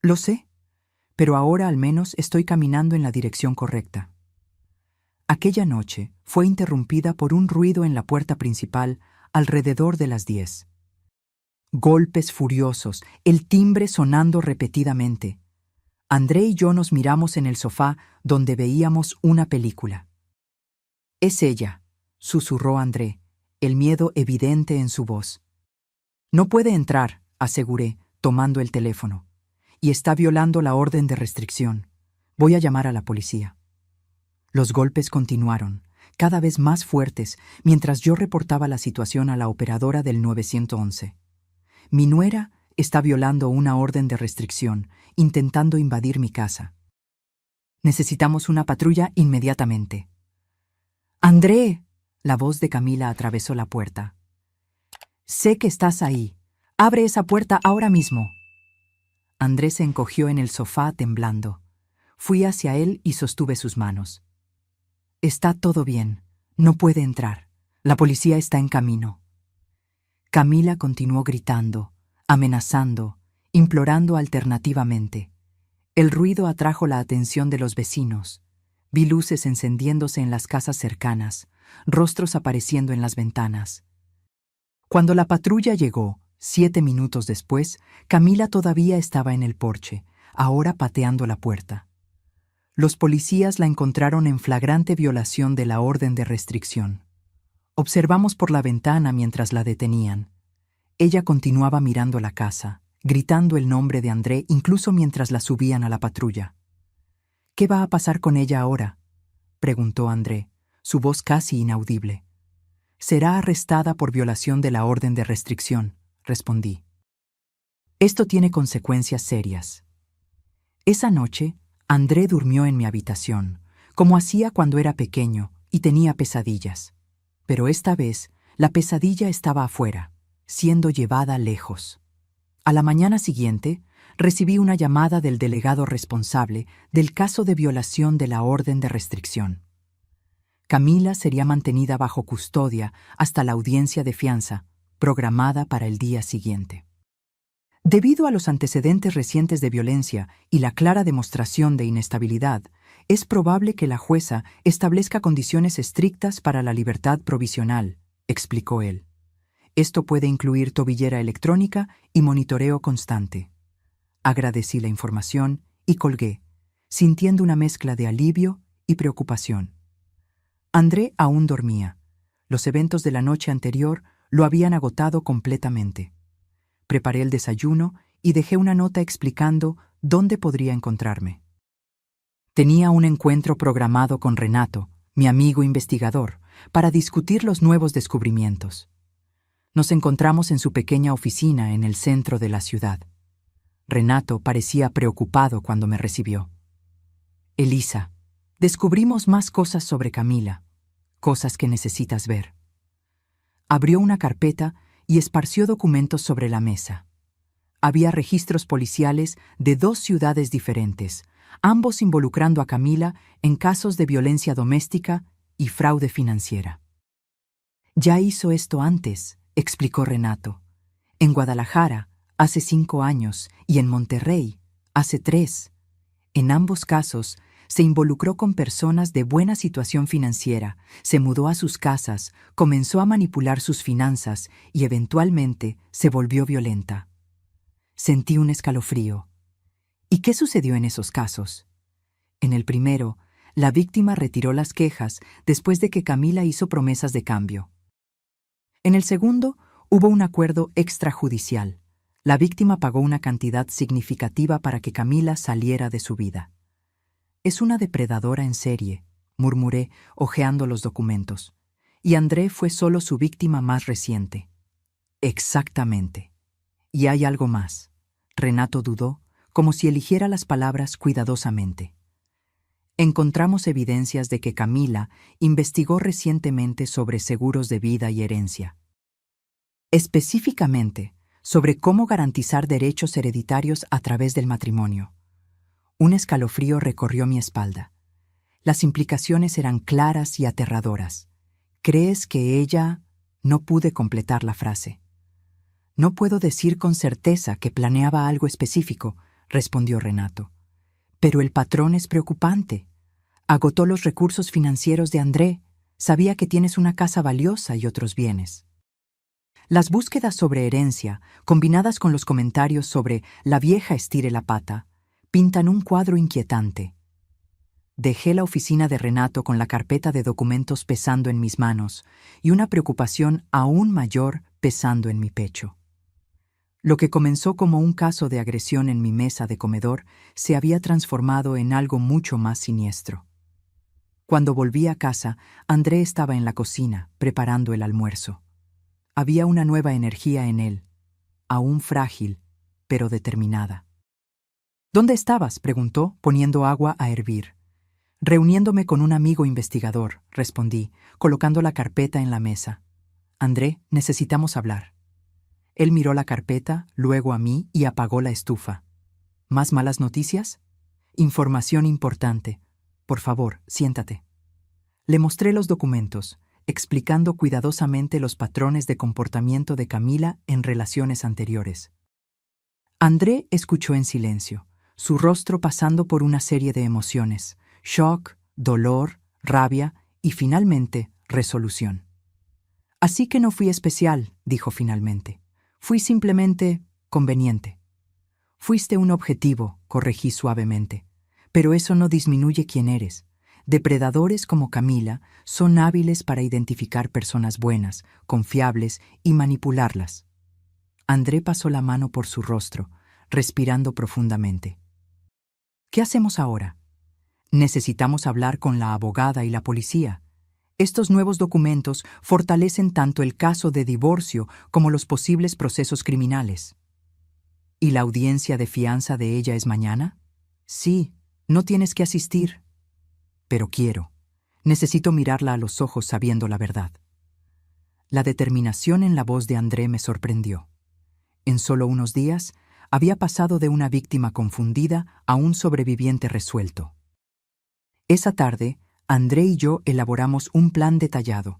«Lo sé, pero ahora al menos estoy caminando en la dirección correcta». Aquella noche fue interrumpida por un ruido en la puerta principal alrededor de las 10. Golpes furiosos, el timbre sonando repetidamente. André y yo nos miramos en el sofá donde veíamos una película. «Es ella», susurró André, el miedo evidente en su voz. «No puede entrar», aseguré, tomando el teléfono. «Y está violando la orden de restricción. Voy a llamar a la policía». Los golpes continuaron, cada vez más fuertes, mientras yo reportaba la situación a la operadora del 911. «Mi nuera está violando una orden de restricción, intentando invadir mi casa. Necesitamos una patrulla inmediatamente». «¡André!», la voz de Camila atravesó la puerta. «Sé que estás ahí. Abre esa puerta ahora mismo». André se encogió en el sofá temblando. Fui hacia él y sostuve sus manos. «Está todo bien. No puede entrar. La policía está en camino». Camila continuó gritando, amenazando, implorando alternativamente. El ruido atrajo la atención de los vecinos. Vi luces encendiéndose en las casas cercanas, rostros apareciendo en las ventanas. Cuando la patrulla llegó, 7 minutos después, Camila todavía estaba en el porche, ahora pateando la puerta. Los policías la encontraron en flagrante violación de la orden de restricción. Observamos por la ventana mientras la detenían. Ella continuaba mirando la casa, gritando el nombre de André incluso mientras la subían a la patrulla. «¿Qué va a pasar con ella ahora?», preguntó André, su voz casi inaudible. «Será arrestada por violación de la orden de restricción», respondí. «Esto tiene consecuencias serias». Esa noche, André durmió en mi habitación, como hacía cuando era pequeño y tenía pesadillas. Pero esta vez, la pesadilla estaba afuera, siendo llevada lejos. A la mañana siguiente, recibí una llamada del delegado responsable del caso de violación de la orden de restricción. Camila sería mantenida bajo custodia hasta la audiencia de fianza, programada para el día siguiente. Debido a los antecedentes recientes de violencia y la clara demostración de inestabilidad, es probable que la jueza establezca condiciones estrictas para la libertad provisional, explicó él. Esto puede incluir tobillera electrónica y monitoreo constante. Agradecí la información y colgué, sintiendo una mezcla de alivio y preocupación. André aún dormía. Los eventos de la noche anterior lo habían agotado completamente. Preparé el desayuno y dejé una nota explicando dónde podría encontrarme. Tenía un encuentro programado con Renato, mi amigo investigador, para discutir los nuevos descubrimientos. Nos encontramos en su pequeña oficina en el centro de la ciudad. Renato parecía preocupado cuando me recibió. «Elisa, descubrimos más cosas sobre Camila, cosas que necesitas ver». Abrió una carpeta y esparció documentos sobre la mesa. Había registros policiales de 2 ciudades diferentes, ambos involucrando a Camila en casos de violencia doméstica y fraude financiera. «Ya hizo esto antes», explicó Renato. «En Guadalajara, hace 5 años, y en Monterrey, hace 3. En ambos casos, se involucró con personas de buena situación financiera, se mudó a sus casas, comenzó a manipular sus finanzas y eventualmente se volvió violenta». Sentí un escalofrío. ¿Y qué sucedió en esos casos? En el primero, la víctima retiró las quejas después de que Camila hizo promesas de cambio. En el segundo, hubo un acuerdo extrajudicial. La víctima pagó una cantidad significativa para que Camila saliera de su vida. «Es una depredadora en serie», murmuré, hojeando los documentos. «Y André fue solo su víctima más reciente». Exactamente. Y hay algo más. Renato dudó, como si eligiera las palabras cuidadosamente. Encontramos evidencias de que Camila investigó recientemente sobre seguros de vida y herencia. Específicamente, sobre cómo garantizar derechos hereditarios a través del matrimonio. Un escalofrío recorrió mi espalda. Las implicaciones eran claras y aterradoras. ¿Crees que ella...? No pude completar la frase. No puedo decir con certeza que planeaba algo específico, respondió Renato. Pero el patrón es preocupante. Agotó los recursos financieros de André. Sabía que tienes una casa valiosa y otros bienes. Las búsquedas sobre herencia, combinadas con los comentarios sobre la vieja estire la pata, pintan un cuadro inquietante. Dejé la oficina de Renato con la carpeta de documentos pesando en mis manos y una preocupación aún mayor pesando en mi pecho. Lo que comenzó como un caso de agresión en mi mesa de comedor se había transformado en algo mucho más siniestro. Cuando volví a casa, André estaba en la cocina, preparando el almuerzo. Había una nueva energía en él, aún frágil, pero determinada. ¿Dónde estabas?, preguntó, poniendo agua a hervir. Reuniéndome con un amigo investigador, respondí, colocando la carpeta en la mesa. André, necesitamos hablar. Él miró la carpeta, luego a mí y apagó la estufa. ¿Más malas noticias? Información importante. Por favor, siéntate. Le mostré los documentos, explicando cuidadosamente los patrones de comportamiento de Camila en relaciones anteriores. André escuchó en silencio, su rostro pasando por una serie de emociones: shock, dolor, rabia y finalmente resolución. Así que no fui especial, dijo finalmente. Fui simplemente conveniente. Fuiste un objetivo, corregí suavemente. Pero eso no disminuye quién eres. Depredadores como Camila son hábiles para identificar personas buenas, confiables y manipularlas. André pasó la mano por su rostro, respirando profundamente. ¿Qué hacemos ahora? Necesitamos hablar con la abogada y la policía. Estos nuevos documentos fortalecen tanto el caso de divorcio como los posibles procesos criminales. ¿Y la audiencia de fianza de ella es mañana? Sí, no tienes que asistir. Pero quiero. Necesito mirarla a los ojos sabiendo la verdad. La determinación en la voz de André me sorprendió. En solo unos días, había pasado de una víctima confundida a un sobreviviente resuelto. Esa tarde, André y yo elaboramos un plan detallado.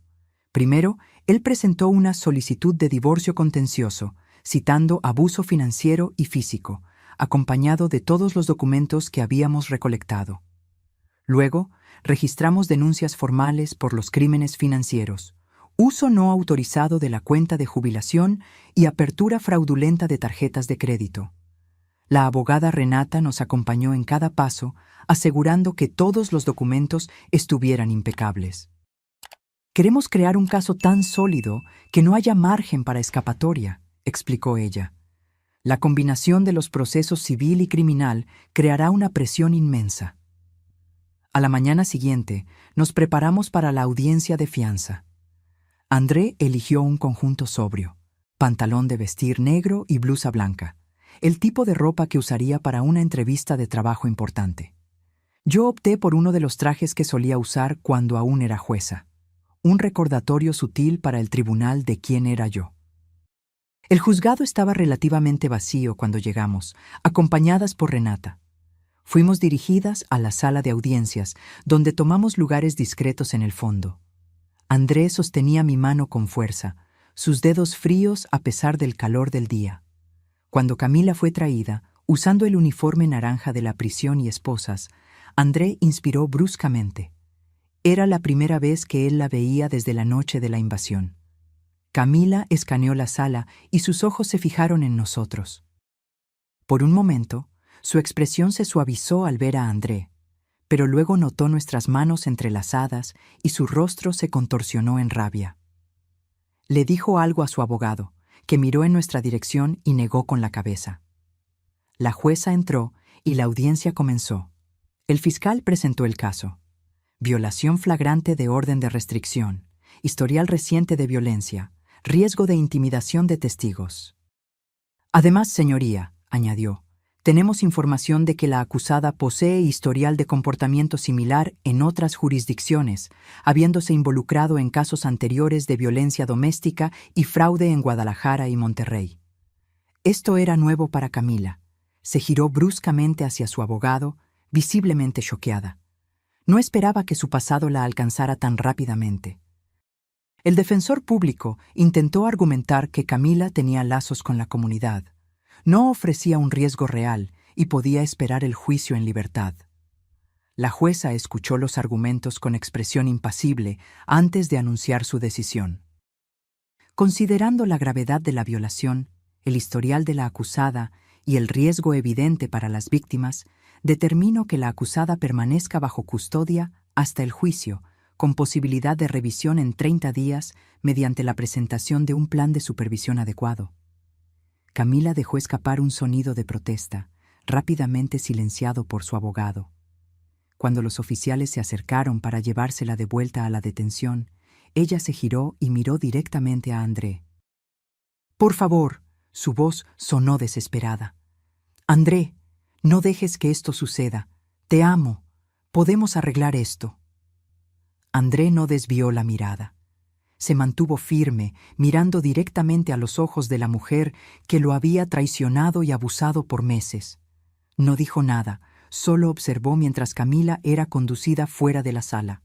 Primero, él presentó una solicitud de divorcio contencioso, citando abuso financiero y físico, acompañado de todos los documentos que habíamos recolectado. Luego, registramos denuncias formales por los crímenes financieros, uso no autorizado de la cuenta de jubilación y apertura fraudulenta de tarjetas de crédito. La abogada Renata nos acompañó en cada paso, asegurando que todos los documentos estuvieran impecables. Queremos crear un caso tan sólido que no haya margen para escapatoria, explicó ella. La combinación de los procesos civil y criminal creará una presión inmensa. A la mañana siguiente, nos preparamos para la audiencia de fianza. André eligió un conjunto sobrio, pantalón de vestir negro y blusa blanca, el tipo de ropa que usaría para una entrevista de trabajo importante. Yo opté por uno de los trajes que solía usar cuando aún era jueza, un recordatorio sutil para el tribunal de quién era yo. El juzgado estaba relativamente vacío cuando llegamos, acompañadas por Renata. Fuimos dirigidas a la sala de audiencias, donde tomamos lugares discretos en el fondo. André sostenía mi mano con fuerza, sus dedos fríos a pesar del calor del día. Cuando Camila fue traída, usando el uniforme naranja de la prisión y esposas, André inspiró bruscamente. Era la primera vez que él la veía desde la noche de la invasión. Camila escaneó la sala y sus ojos se fijaron en nosotros. Por un momento, su expresión se suavizó al ver a André, pero luego notó nuestras manos entrelazadas y su rostro se contorsionó en rabia. Le dijo algo a su abogado, que miró en nuestra dirección y negó con la cabeza. La jueza entró y la audiencia comenzó. El fiscal presentó el caso. Violación flagrante de orden de restricción, historial reciente de violencia, Riesgo de intimidación de testigos. Además, señoría, añadió, tenemos información de que la acusada posee historial de comportamiento similar en otras jurisdicciones, habiéndose involucrado en casos anteriores de violencia doméstica y fraude en Guadalajara y Monterrey. Esto era nuevo para Camila. Se giró bruscamente hacia su abogado, visiblemente choqueada. No esperaba que su pasado la alcanzara tan rápidamente. El defensor público intentó argumentar que Camila tenía lazos con la comunidad. No ofrecía un riesgo real y podía esperar el juicio en libertad. La jueza escuchó los argumentos con expresión impasible antes de anunciar su decisión. Considerando la gravedad de la violación, el historial de la acusada y el riesgo evidente para las víctimas, determinó que la acusada permanezca bajo custodia hasta el juicio, con posibilidad de revisión en 30 días mediante la presentación de un plan de supervisión adecuado. Camila dejó escapar un sonido de protesta, rápidamente silenciado por su abogado. Cuando los oficiales se acercaron para llevársela de vuelta a la detención, ella se giró y miró directamente a André. «Por favor», su voz sonó desesperada. «André, no dejes que esto suceda. Te amo. Podemos arreglar esto». André no desvió la mirada. Se mantuvo firme, mirando directamente a los ojos de la mujer que lo había traicionado y abusado por meses. No dijo nada, solo observó mientras Camila era conducida fuera de la sala.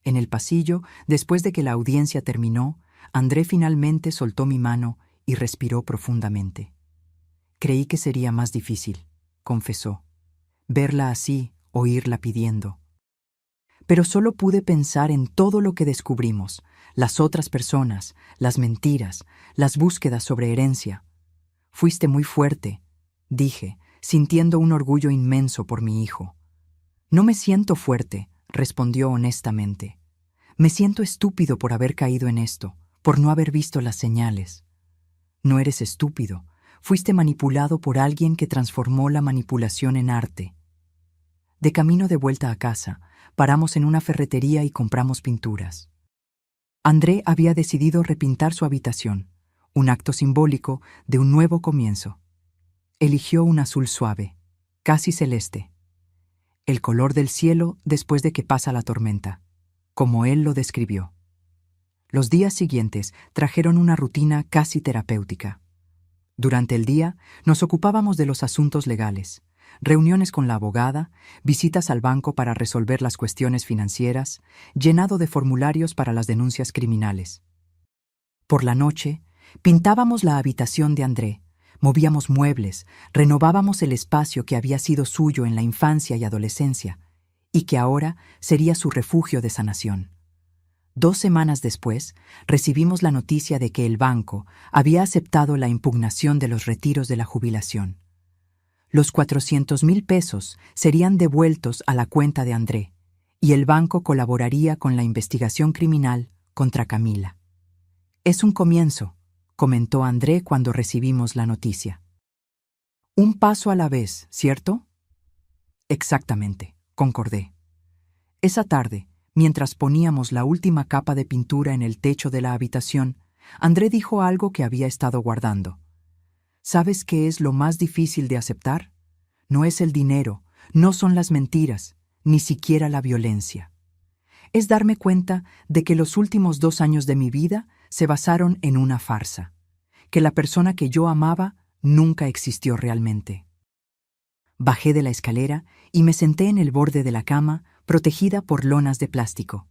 En el pasillo, después de que la audiencia terminó, André finalmente soltó mi mano y respiró profundamente. «Creí que sería más difícil», confesó. «Verla así, oírla pidiendo. Pero solo pude pensar en todo lo que descubrimos, las otras personas, las mentiras, las búsquedas sobre herencia. Fuiste muy fuerte», dije, sintiendo un orgullo inmenso por mi hijo. «No me siento fuerte», respondió honestamente. «Me siento estúpido por haber caído en esto, por no haber visto las señales». «No eres estúpido, fuiste manipulado por alguien que transformó la manipulación en arte». De camino de vuelta a casa, paramos en una ferretería y compramos pinturas. André había decidido repintar su habitación, un acto simbólico de un nuevo comienzo. Eligió un azul suave, casi celeste, el color del cielo después de que pasa la tormenta, como él lo describió. Los días siguientes trajeron una rutina casi terapéutica. Durante el día nos ocupábamos de los asuntos legales, reuniones con la abogada, visitas al banco para resolver las cuestiones financieras, llenado de formularios para las denuncias criminales. Por la noche, pintábamos la habitación de André, movíamos muebles, renovábamos el espacio que había sido suyo en la infancia y adolescencia, y que ahora sería su refugio de sanación. 2 semanas después, recibimos la noticia de que el banco había aceptado la impugnación de los retiros de la jubilación. Los 400,000 pesos serían devueltos a la cuenta de André, y el banco colaboraría con la investigación criminal contra Camila. «Es un comienzo», comentó André cuando recibimos la noticia. «Un paso a la vez, ¿cierto?» «Exactamente», concordé. Esa tarde, mientras poníamos la última capa de pintura en el techo de la habitación, André dijo algo que había estado guardando. «¿Sabes qué es lo más difícil de aceptar? No es el dinero, no son las mentiras, ni siquiera la violencia. Es darme cuenta de que los últimos 2 años de mi vida se basaron en una farsa, que la persona que yo amaba nunca existió realmente». Bajé de la escalera y me senté en el borde de la cama, protegida por lonas de plástico.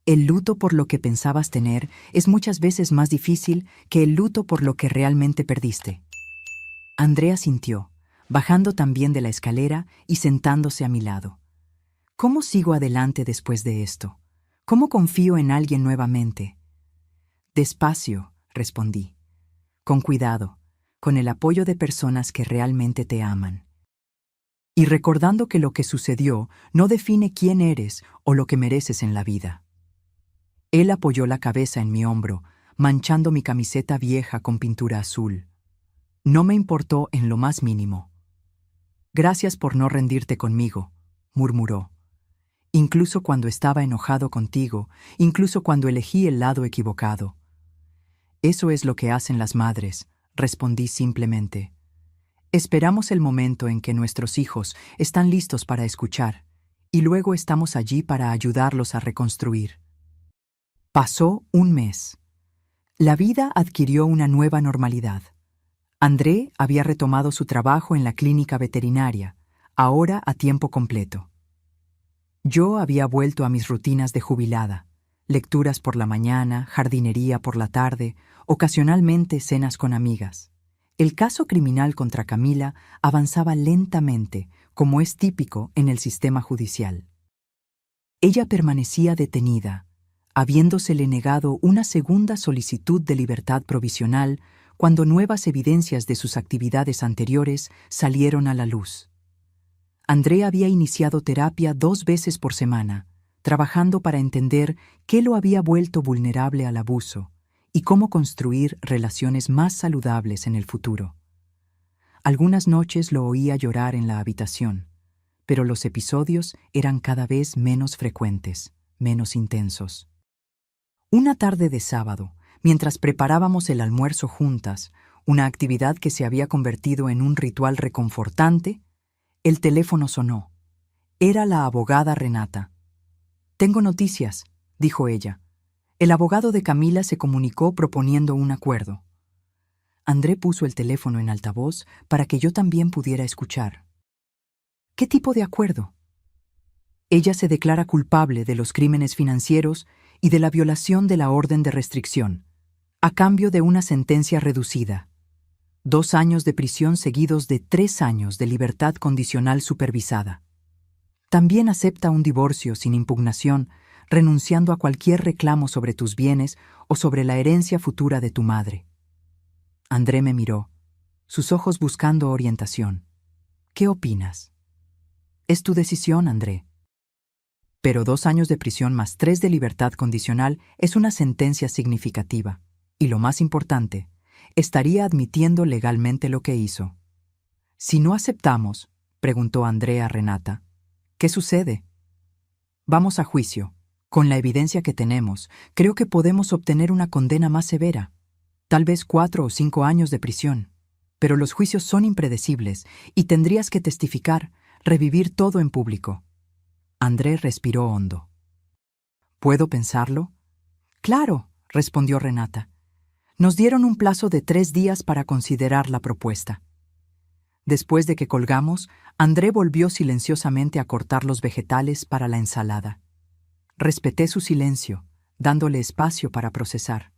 El luto por lo que pensabas tener es muchas veces más difícil que el luto por lo que realmente perdiste. Andrea sintió, bajando también de la escalera y sentándose a mi lado. ¿Cómo sigo adelante después de esto? ¿Cómo confío en alguien nuevamente? Despacio, respondí. Con cuidado, con el apoyo de personas que realmente te aman. Y recordando que lo que sucedió no define quién eres o lo que mereces en la vida. Él apoyó la cabeza en mi hombro, manchando mi camiseta vieja con pintura azul. No me importó en lo más mínimo. «Gracias por no rendirte conmigo», murmuró. «Incluso cuando estaba enojado contigo, incluso cuando elegí el lado equivocado. Eso es lo que hacen las madres, respondí simplemente. Esperamos el momento en que nuestros hijos están listos para escuchar, y luego estamos allí para ayudarlos a reconstruir. Pasó un mes. La vida adquirió una nueva normalidad. André había retomado su trabajo en la clínica veterinaria, ahora a tiempo completo. Yo había vuelto a mis rutinas de jubilada, lecturas por la mañana, jardinería por la tarde, ocasionalmente cenas con amigas. El caso criminal contra Camila avanzaba lentamente, como es típico en el sistema judicial. Ella permanecía detenida, habiéndosele negado una segunda solicitud de libertad provisional cuando nuevas evidencias de sus actividades anteriores salieron a la luz. André había iniciado terapia 2 veces por semana, trabajando para entender qué lo había vuelto vulnerable al abuso y cómo construir relaciones más saludables en el futuro. Algunas noches lo oía llorar en la habitación, pero los episodios eran cada vez menos frecuentes, menos intensos. Una tarde de sábado, mientras preparábamos el almuerzo juntas, una actividad que se había convertido en un ritual reconfortante, el teléfono sonó. Era la abogada Renata. «Tengo noticias», dijo ella. El abogado de Camila se comunicó proponiendo un acuerdo. André puso el teléfono en altavoz para que yo también pudiera escuchar. «¿Qué tipo de acuerdo?» «Ella se declara culpable de los crímenes financieros y de la violación de la orden de restricción, a cambio de una sentencia reducida. 2 años de prisión seguidos de 3 años de libertad condicional supervisada. También acepta un divorcio sin impugnación, renunciando a cualquier reclamo sobre tus bienes o sobre la herencia futura de tu madre». André me miró, sus ojos buscando orientación. «¿Qué opinas?» «Es tu decisión, André. Pero 2 años de prisión más 3 de libertad condicional es una sentencia significativa. Y lo más importante, estaría admitiendo legalmente lo que hizo». «Si no aceptamos», preguntó André a Renata, «¿qué sucede?» «Vamos a juicio. Con la evidencia que tenemos, creo que podemos obtener una condena más severa. Tal vez 4 o 5 años de prisión. Pero los juicios son impredecibles y tendrías que testificar, revivir todo en público». André respiró hondo. «¿Puedo pensarlo?» «Claro», respondió Renata. «Nos dieron un plazo de 3 días para considerar la propuesta». Después de que colgamos, André volvió silenciosamente a cortar los vegetales para la ensalada. Respeté su silencio, dándole espacio para procesar.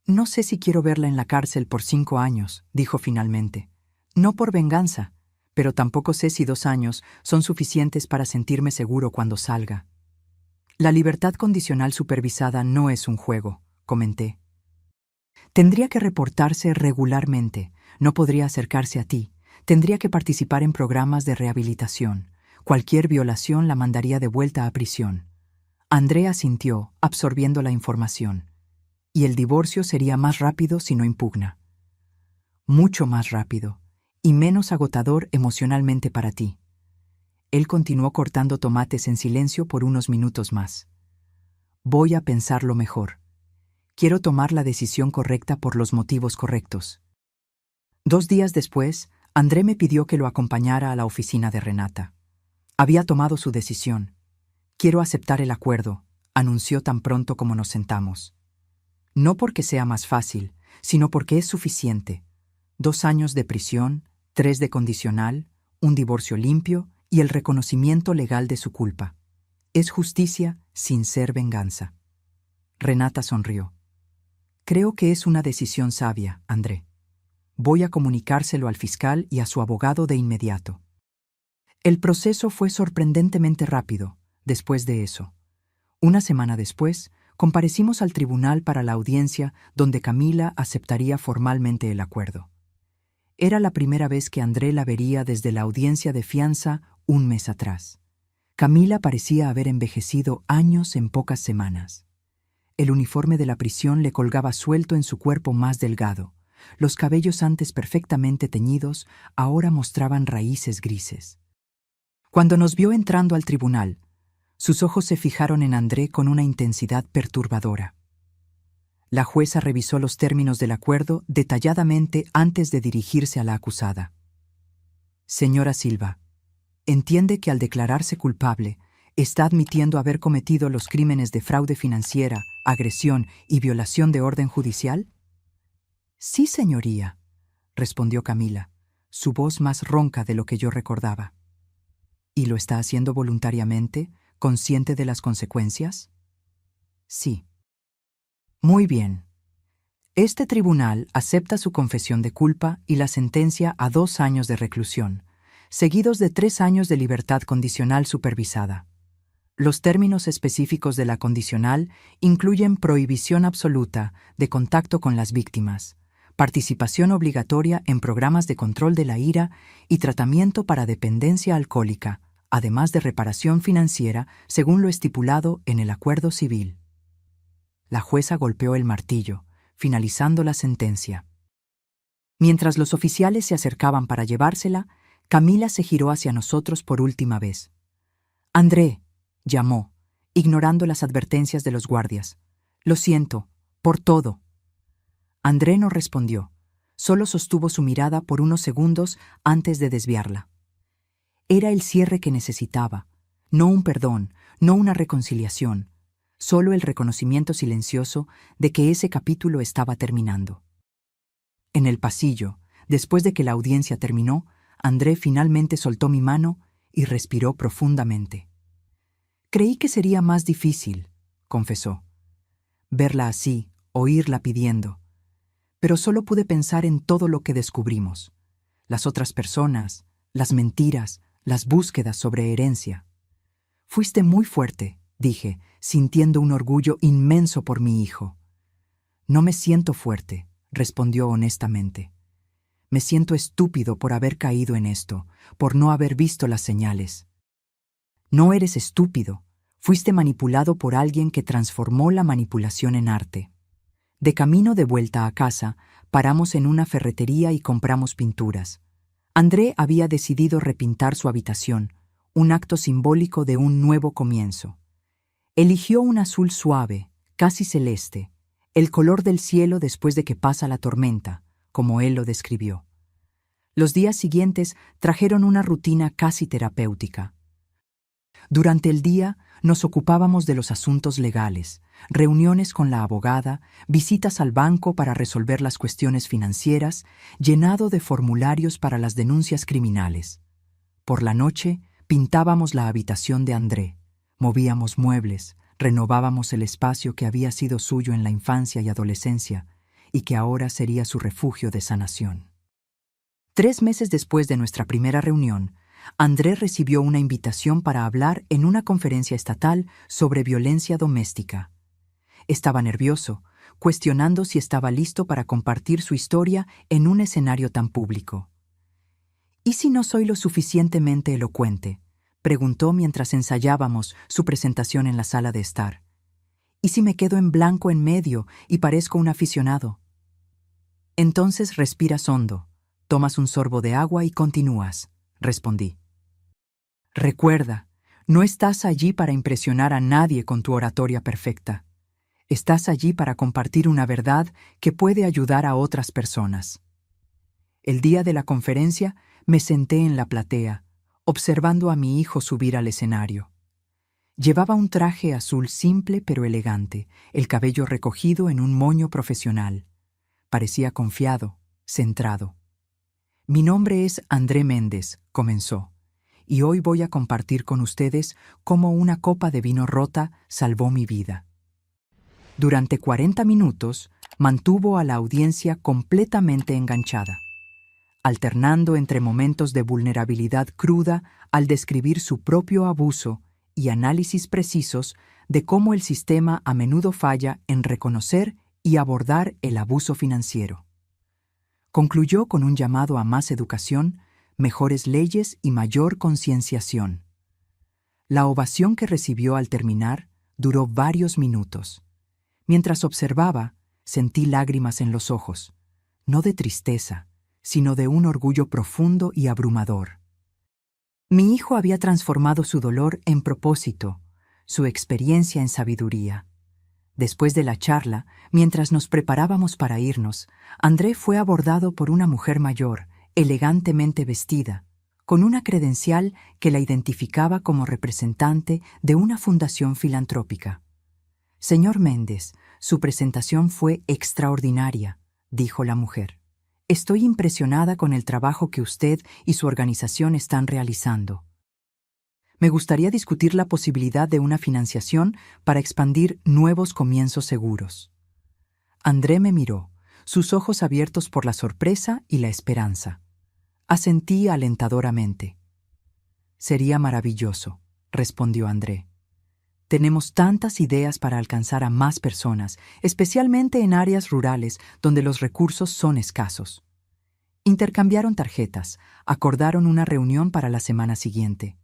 «No sé si quiero verla en la cárcel por 5 años», dijo finalmente. «No por venganza, pero tampoco sé si 2 años son suficientes para sentirme seguro cuando salga». «La libertad condicional supervisada no es un juego», comenté. «Tendría que reportarse regularmente, no podría acercarse a ti, tendría que participar en programas de rehabilitación. Cualquier violación la mandaría de vuelta a prisión». Andrea asintió, absorbiendo la información. «Y el divorcio sería más rápido si no impugna». «Mucho más rápido, y menos agotador emocionalmente para ti». Él continuó cortando tomates en silencio por unos minutos más. «Voy a pensarlo mejor. Quiero tomar la decisión correcta por los motivos correctos». 2 días después, André me pidió que lo acompañara a la oficina de Renata. Había tomado su decisión. «Quiero aceptar el acuerdo», anunció tan pronto como nos sentamos. «No porque sea más fácil, sino porque es suficiente. 2 años de prisión, 3 de condicional, un divorcio limpio y el reconocimiento legal de su culpa. Es justicia sin ser venganza». Renata sonrió. «Creo que es una decisión sabia, André. Voy a comunicárselo al fiscal y a su abogado de inmediato». El proceso fue sorprendentemente rápido, después de eso. Una semana después, comparecimos al tribunal para la audiencia donde Camila aceptaría formalmente el acuerdo. Era la primera vez que André la vería desde la audiencia de fianza 1 mes atrás. Camila parecía haber envejecido años en pocas semanas. El uniforme de la prisión le colgaba suelto en su cuerpo más delgado. Los cabellos antes perfectamente teñidos ahora mostraban raíces grises. Cuando nos vio entrando al tribunal, sus ojos se fijaron en André con una intensidad perturbadora. La jueza revisó los términos del acuerdo detalladamente antes de dirigirse a la acusada. Señora Silva, ¿entiende que al declararse culpable, está admitiendo haber cometido los crímenes de fraude financiera, agresión y violación de orden judicial? Sí, señoría, respondió Camila, su voz más ronca de lo que yo recordaba. ¿Y lo está haciendo voluntariamente, consciente de las consecuencias? Sí. Muy bien. Este tribunal acepta su confesión de culpa y la sentencia a 2 años de reclusión, seguidos de 3 años de libertad condicional supervisada. Los términos específicos de la condicional incluyen prohibición absoluta de contacto con las víctimas, participación obligatoria en programas de control de la ira y tratamiento para dependencia alcohólica, además de reparación financiera según lo estipulado en el acuerdo civil. La jueza golpeó el martillo, finalizando la sentencia. Mientras los oficiales se acercaban para llevársela, Camila se giró hacia nosotros por última vez. «André», llamó, ignorando las advertencias de los guardias. «Lo siento, por todo». André no respondió, solo sostuvo su mirada por unos segundos antes de desviarla. Era el cierre que necesitaba, no un perdón, no una reconciliación, solo el reconocimiento silencioso de que ese capítulo estaba terminando. En el pasillo, después de que la audiencia terminó, André finalmente soltó mi mano y respiró profundamente. «Creí que sería más difícil», confesó. «Verla así, oírla pidiendo. Pero solo pude pensar en todo lo que descubrimos. Las otras personas, las mentiras, las búsquedas sobre herencia. Fuiste muy fuerte», dije, sintiendo un orgullo inmenso por mi hijo. «No me siento fuerte», respondió honestamente. «Me siento estúpido por haber caído en esto, por no haber visto las señales». «No eres estúpido. Fuiste manipulado por alguien que transformó la manipulación en arte». De camino de vuelta a casa, paramos en una ferretería y compramos pinturas. André había decidido repintar su habitación, un acto simbólico de un nuevo comienzo. Eligió un azul suave, casi celeste, el color del cielo después de que pasa la tormenta, como él lo describió. Los días siguientes trajeron una rutina casi terapéutica. Durante el día nos ocupábamos de los asuntos legales, reuniones con la abogada, visitas al banco para resolver las cuestiones financieras, llenado de formularios para las denuncias criminales. Por la noche pintábamos la habitación de André, movíamos muebles, renovábamos el espacio que había sido suyo en la infancia y adolescencia y que ahora sería su refugio de sanación. 3 meses después de nuestra primera reunión, André recibió una invitación para hablar en una conferencia estatal sobre violencia doméstica. Estaba nervioso, cuestionando si estaba listo para compartir su historia en un escenario tan público. «¿Y si no soy lo suficientemente elocuente?», preguntó mientras ensayábamos su presentación en la sala de estar. «¿Y si me quedo en blanco en medio y parezco un aficionado?». «Entonces respiras hondo, tomas un sorbo de agua y continúas», respondí. «Recuerda, no estás allí para impresionar a nadie con tu oratoria perfecta. Estás allí para compartir una verdad que puede ayudar a otras personas». El día de la conferencia me senté en la platea, observando a mi hijo subir al escenario. Llevaba un traje azul simple pero elegante, el cabello recogido en un moño profesional. Parecía confiado, centrado. «Mi nombre es André Méndez», comenzó, «y hoy voy a compartir con ustedes cómo una copa de vino rota salvó mi vida». Durante 40 minutos mantuvo a la audiencia completamente enganchada, alternando entre momentos de vulnerabilidad cruda al describir su propio abuso y análisis precisos de cómo el sistema a menudo falla en reconocer y abordar el abuso financiero. Concluyó con un llamado a más educación, mejores leyes y mayor concienciación. La ovación que recibió al terminar duró varios minutos. Mientras observaba, sentí lágrimas en los ojos, no de tristeza, sino de un orgullo profundo y abrumador. Mi hijo había transformado su dolor en propósito, su experiencia en sabiduría. Después de la charla, mientras nos preparábamos para irnos, André fue abordado por una mujer mayor, elegantemente vestida, con una credencial que la identificaba como representante de una fundación filantrópica. «Señor Méndez, su presentación fue extraordinaria», dijo la mujer. «Estoy impresionada con el trabajo que usted y su organización están realizando. Me gustaría discutir la posibilidad de una financiación para expandir nuevos comienzos seguros». André me miró, sus ojos abiertos por la sorpresa y la esperanza. Asentí alentadoramente. «Sería maravilloso», respondió André. «Tenemos tantas ideas para alcanzar a más personas, especialmente en áreas rurales donde los recursos son escasos». Intercambiaron tarjetas, acordaron una reunión para la semana siguiente.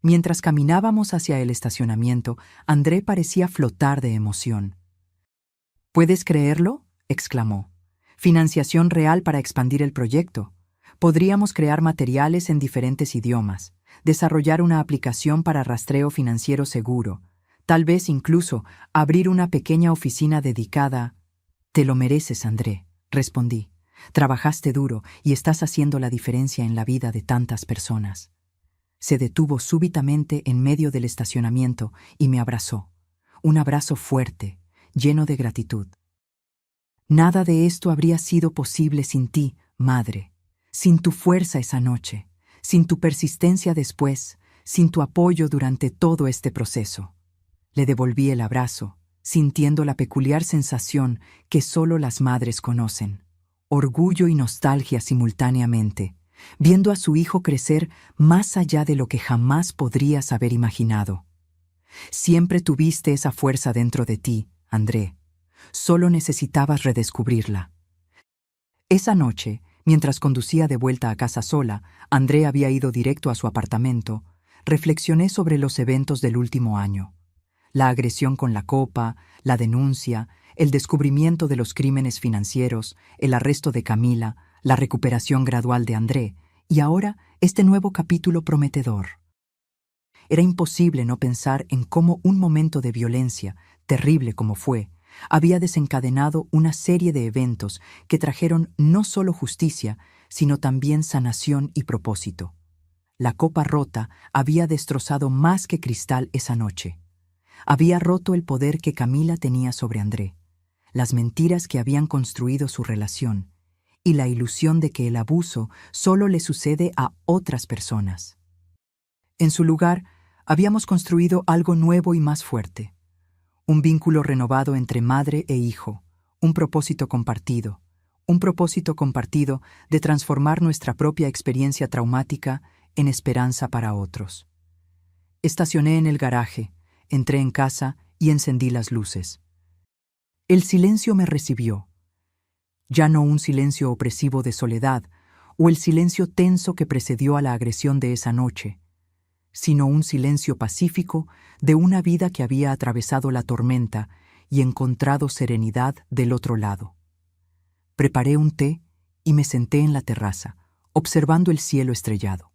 Mientras caminábamos hacia el estacionamiento, André parecía flotar de emoción. «¿Puedes creerlo?», exclamó. «Financiación real para expandir el proyecto. Podríamos crear materiales en diferentes idiomas, desarrollar una aplicación para rastreo financiero seguro, tal vez incluso abrir una pequeña oficina dedicada». «Te lo mereces, André», respondí. «Trabajaste duro y estás haciendo la diferencia en la vida de tantas personas». Se detuvo súbitamente en medio del estacionamiento y me abrazó. Un abrazo fuerte, lleno de gratitud. «Nada de esto habría sido posible sin ti, madre, sin tu fuerza esa noche, sin tu persistencia después, sin tu apoyo durante todo este proceso». Le devolví el abrazo, sintiendo la peculiar sensación que solo las madres conocen. Orgullo y nostalgia simultáneamente, viendo a su hijo crecer más allá de lo que jamás podrías haber imaginado. Siempre tuviste esa fuerza dentro de ti, André. Solo necesitabas redescubrirla. Esa noche, mientras conducía de vuelta a casa sola, André había ido directo a su apartamento. Reflexioné sobre los eventos del último año. La agresión con la copa, la denuncia, el descubrimiento de los crímenes financieros, el arresto de Camila, la recuperación gradual de André, y ahora este nuevo capítulo prometedor. Era imposible no pensar en cómo un momento de violencia, terrible como fue, había desencadenado una serie de eventos que trajeron no solo justicia, sino también sanación y propósito. La copa rota había destrozado más que cristal esa noche. Había roto el poder que Camila tenía sobre André, las mentiras que habían construido su relación, y la ilusión de que el abuso solo le sucede a otras personas. En su lugar, habíamos construido algo nuevo y más fuerte. Un vínculo renovado entre madre e hijo, un propósito compartido de transformar nuestra propia experiencia traumática en esperanza para otros. Estacioné en el garaje, entré en casa y encendí las luces. El silencio me recibió. Ya no un silencio opresivo de soledad, o el silencio tenso que precedió a la agresión de esa noche, sino un silencio pacífico de una vida que había atravesado la tormenta y encontrado serenidad del otro lado. Preparé un té y me senté en la terraza, observando el cielo estrellado.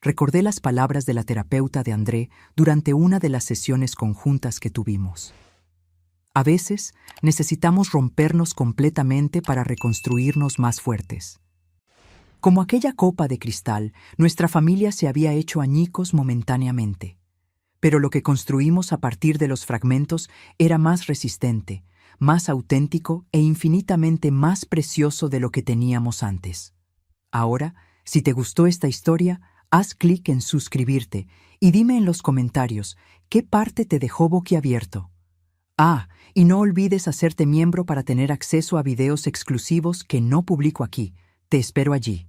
Recordé las palabras de la terapeuta de André durante una de las sesiones conjuntas que tuvimos. A veces necesitamos rompernos completamente para reconstruirnos más fuertes. Como aquella copa de cristal, nuestra familia se había hecho añicos momentáneamente. Pero lo que construimos a partir de los fragmentos era más resistente, más auténtico e infinitamente más precioso de lo que teníamos antes. Ahora, si te gustó esta historia, haz clic en suscribirte y dime en los comentarios qué parte te dejó boquiabierto. Y no olvides hacerte miembro para tener acceso a videos exclusivos que no publico aquí. Te espero allí.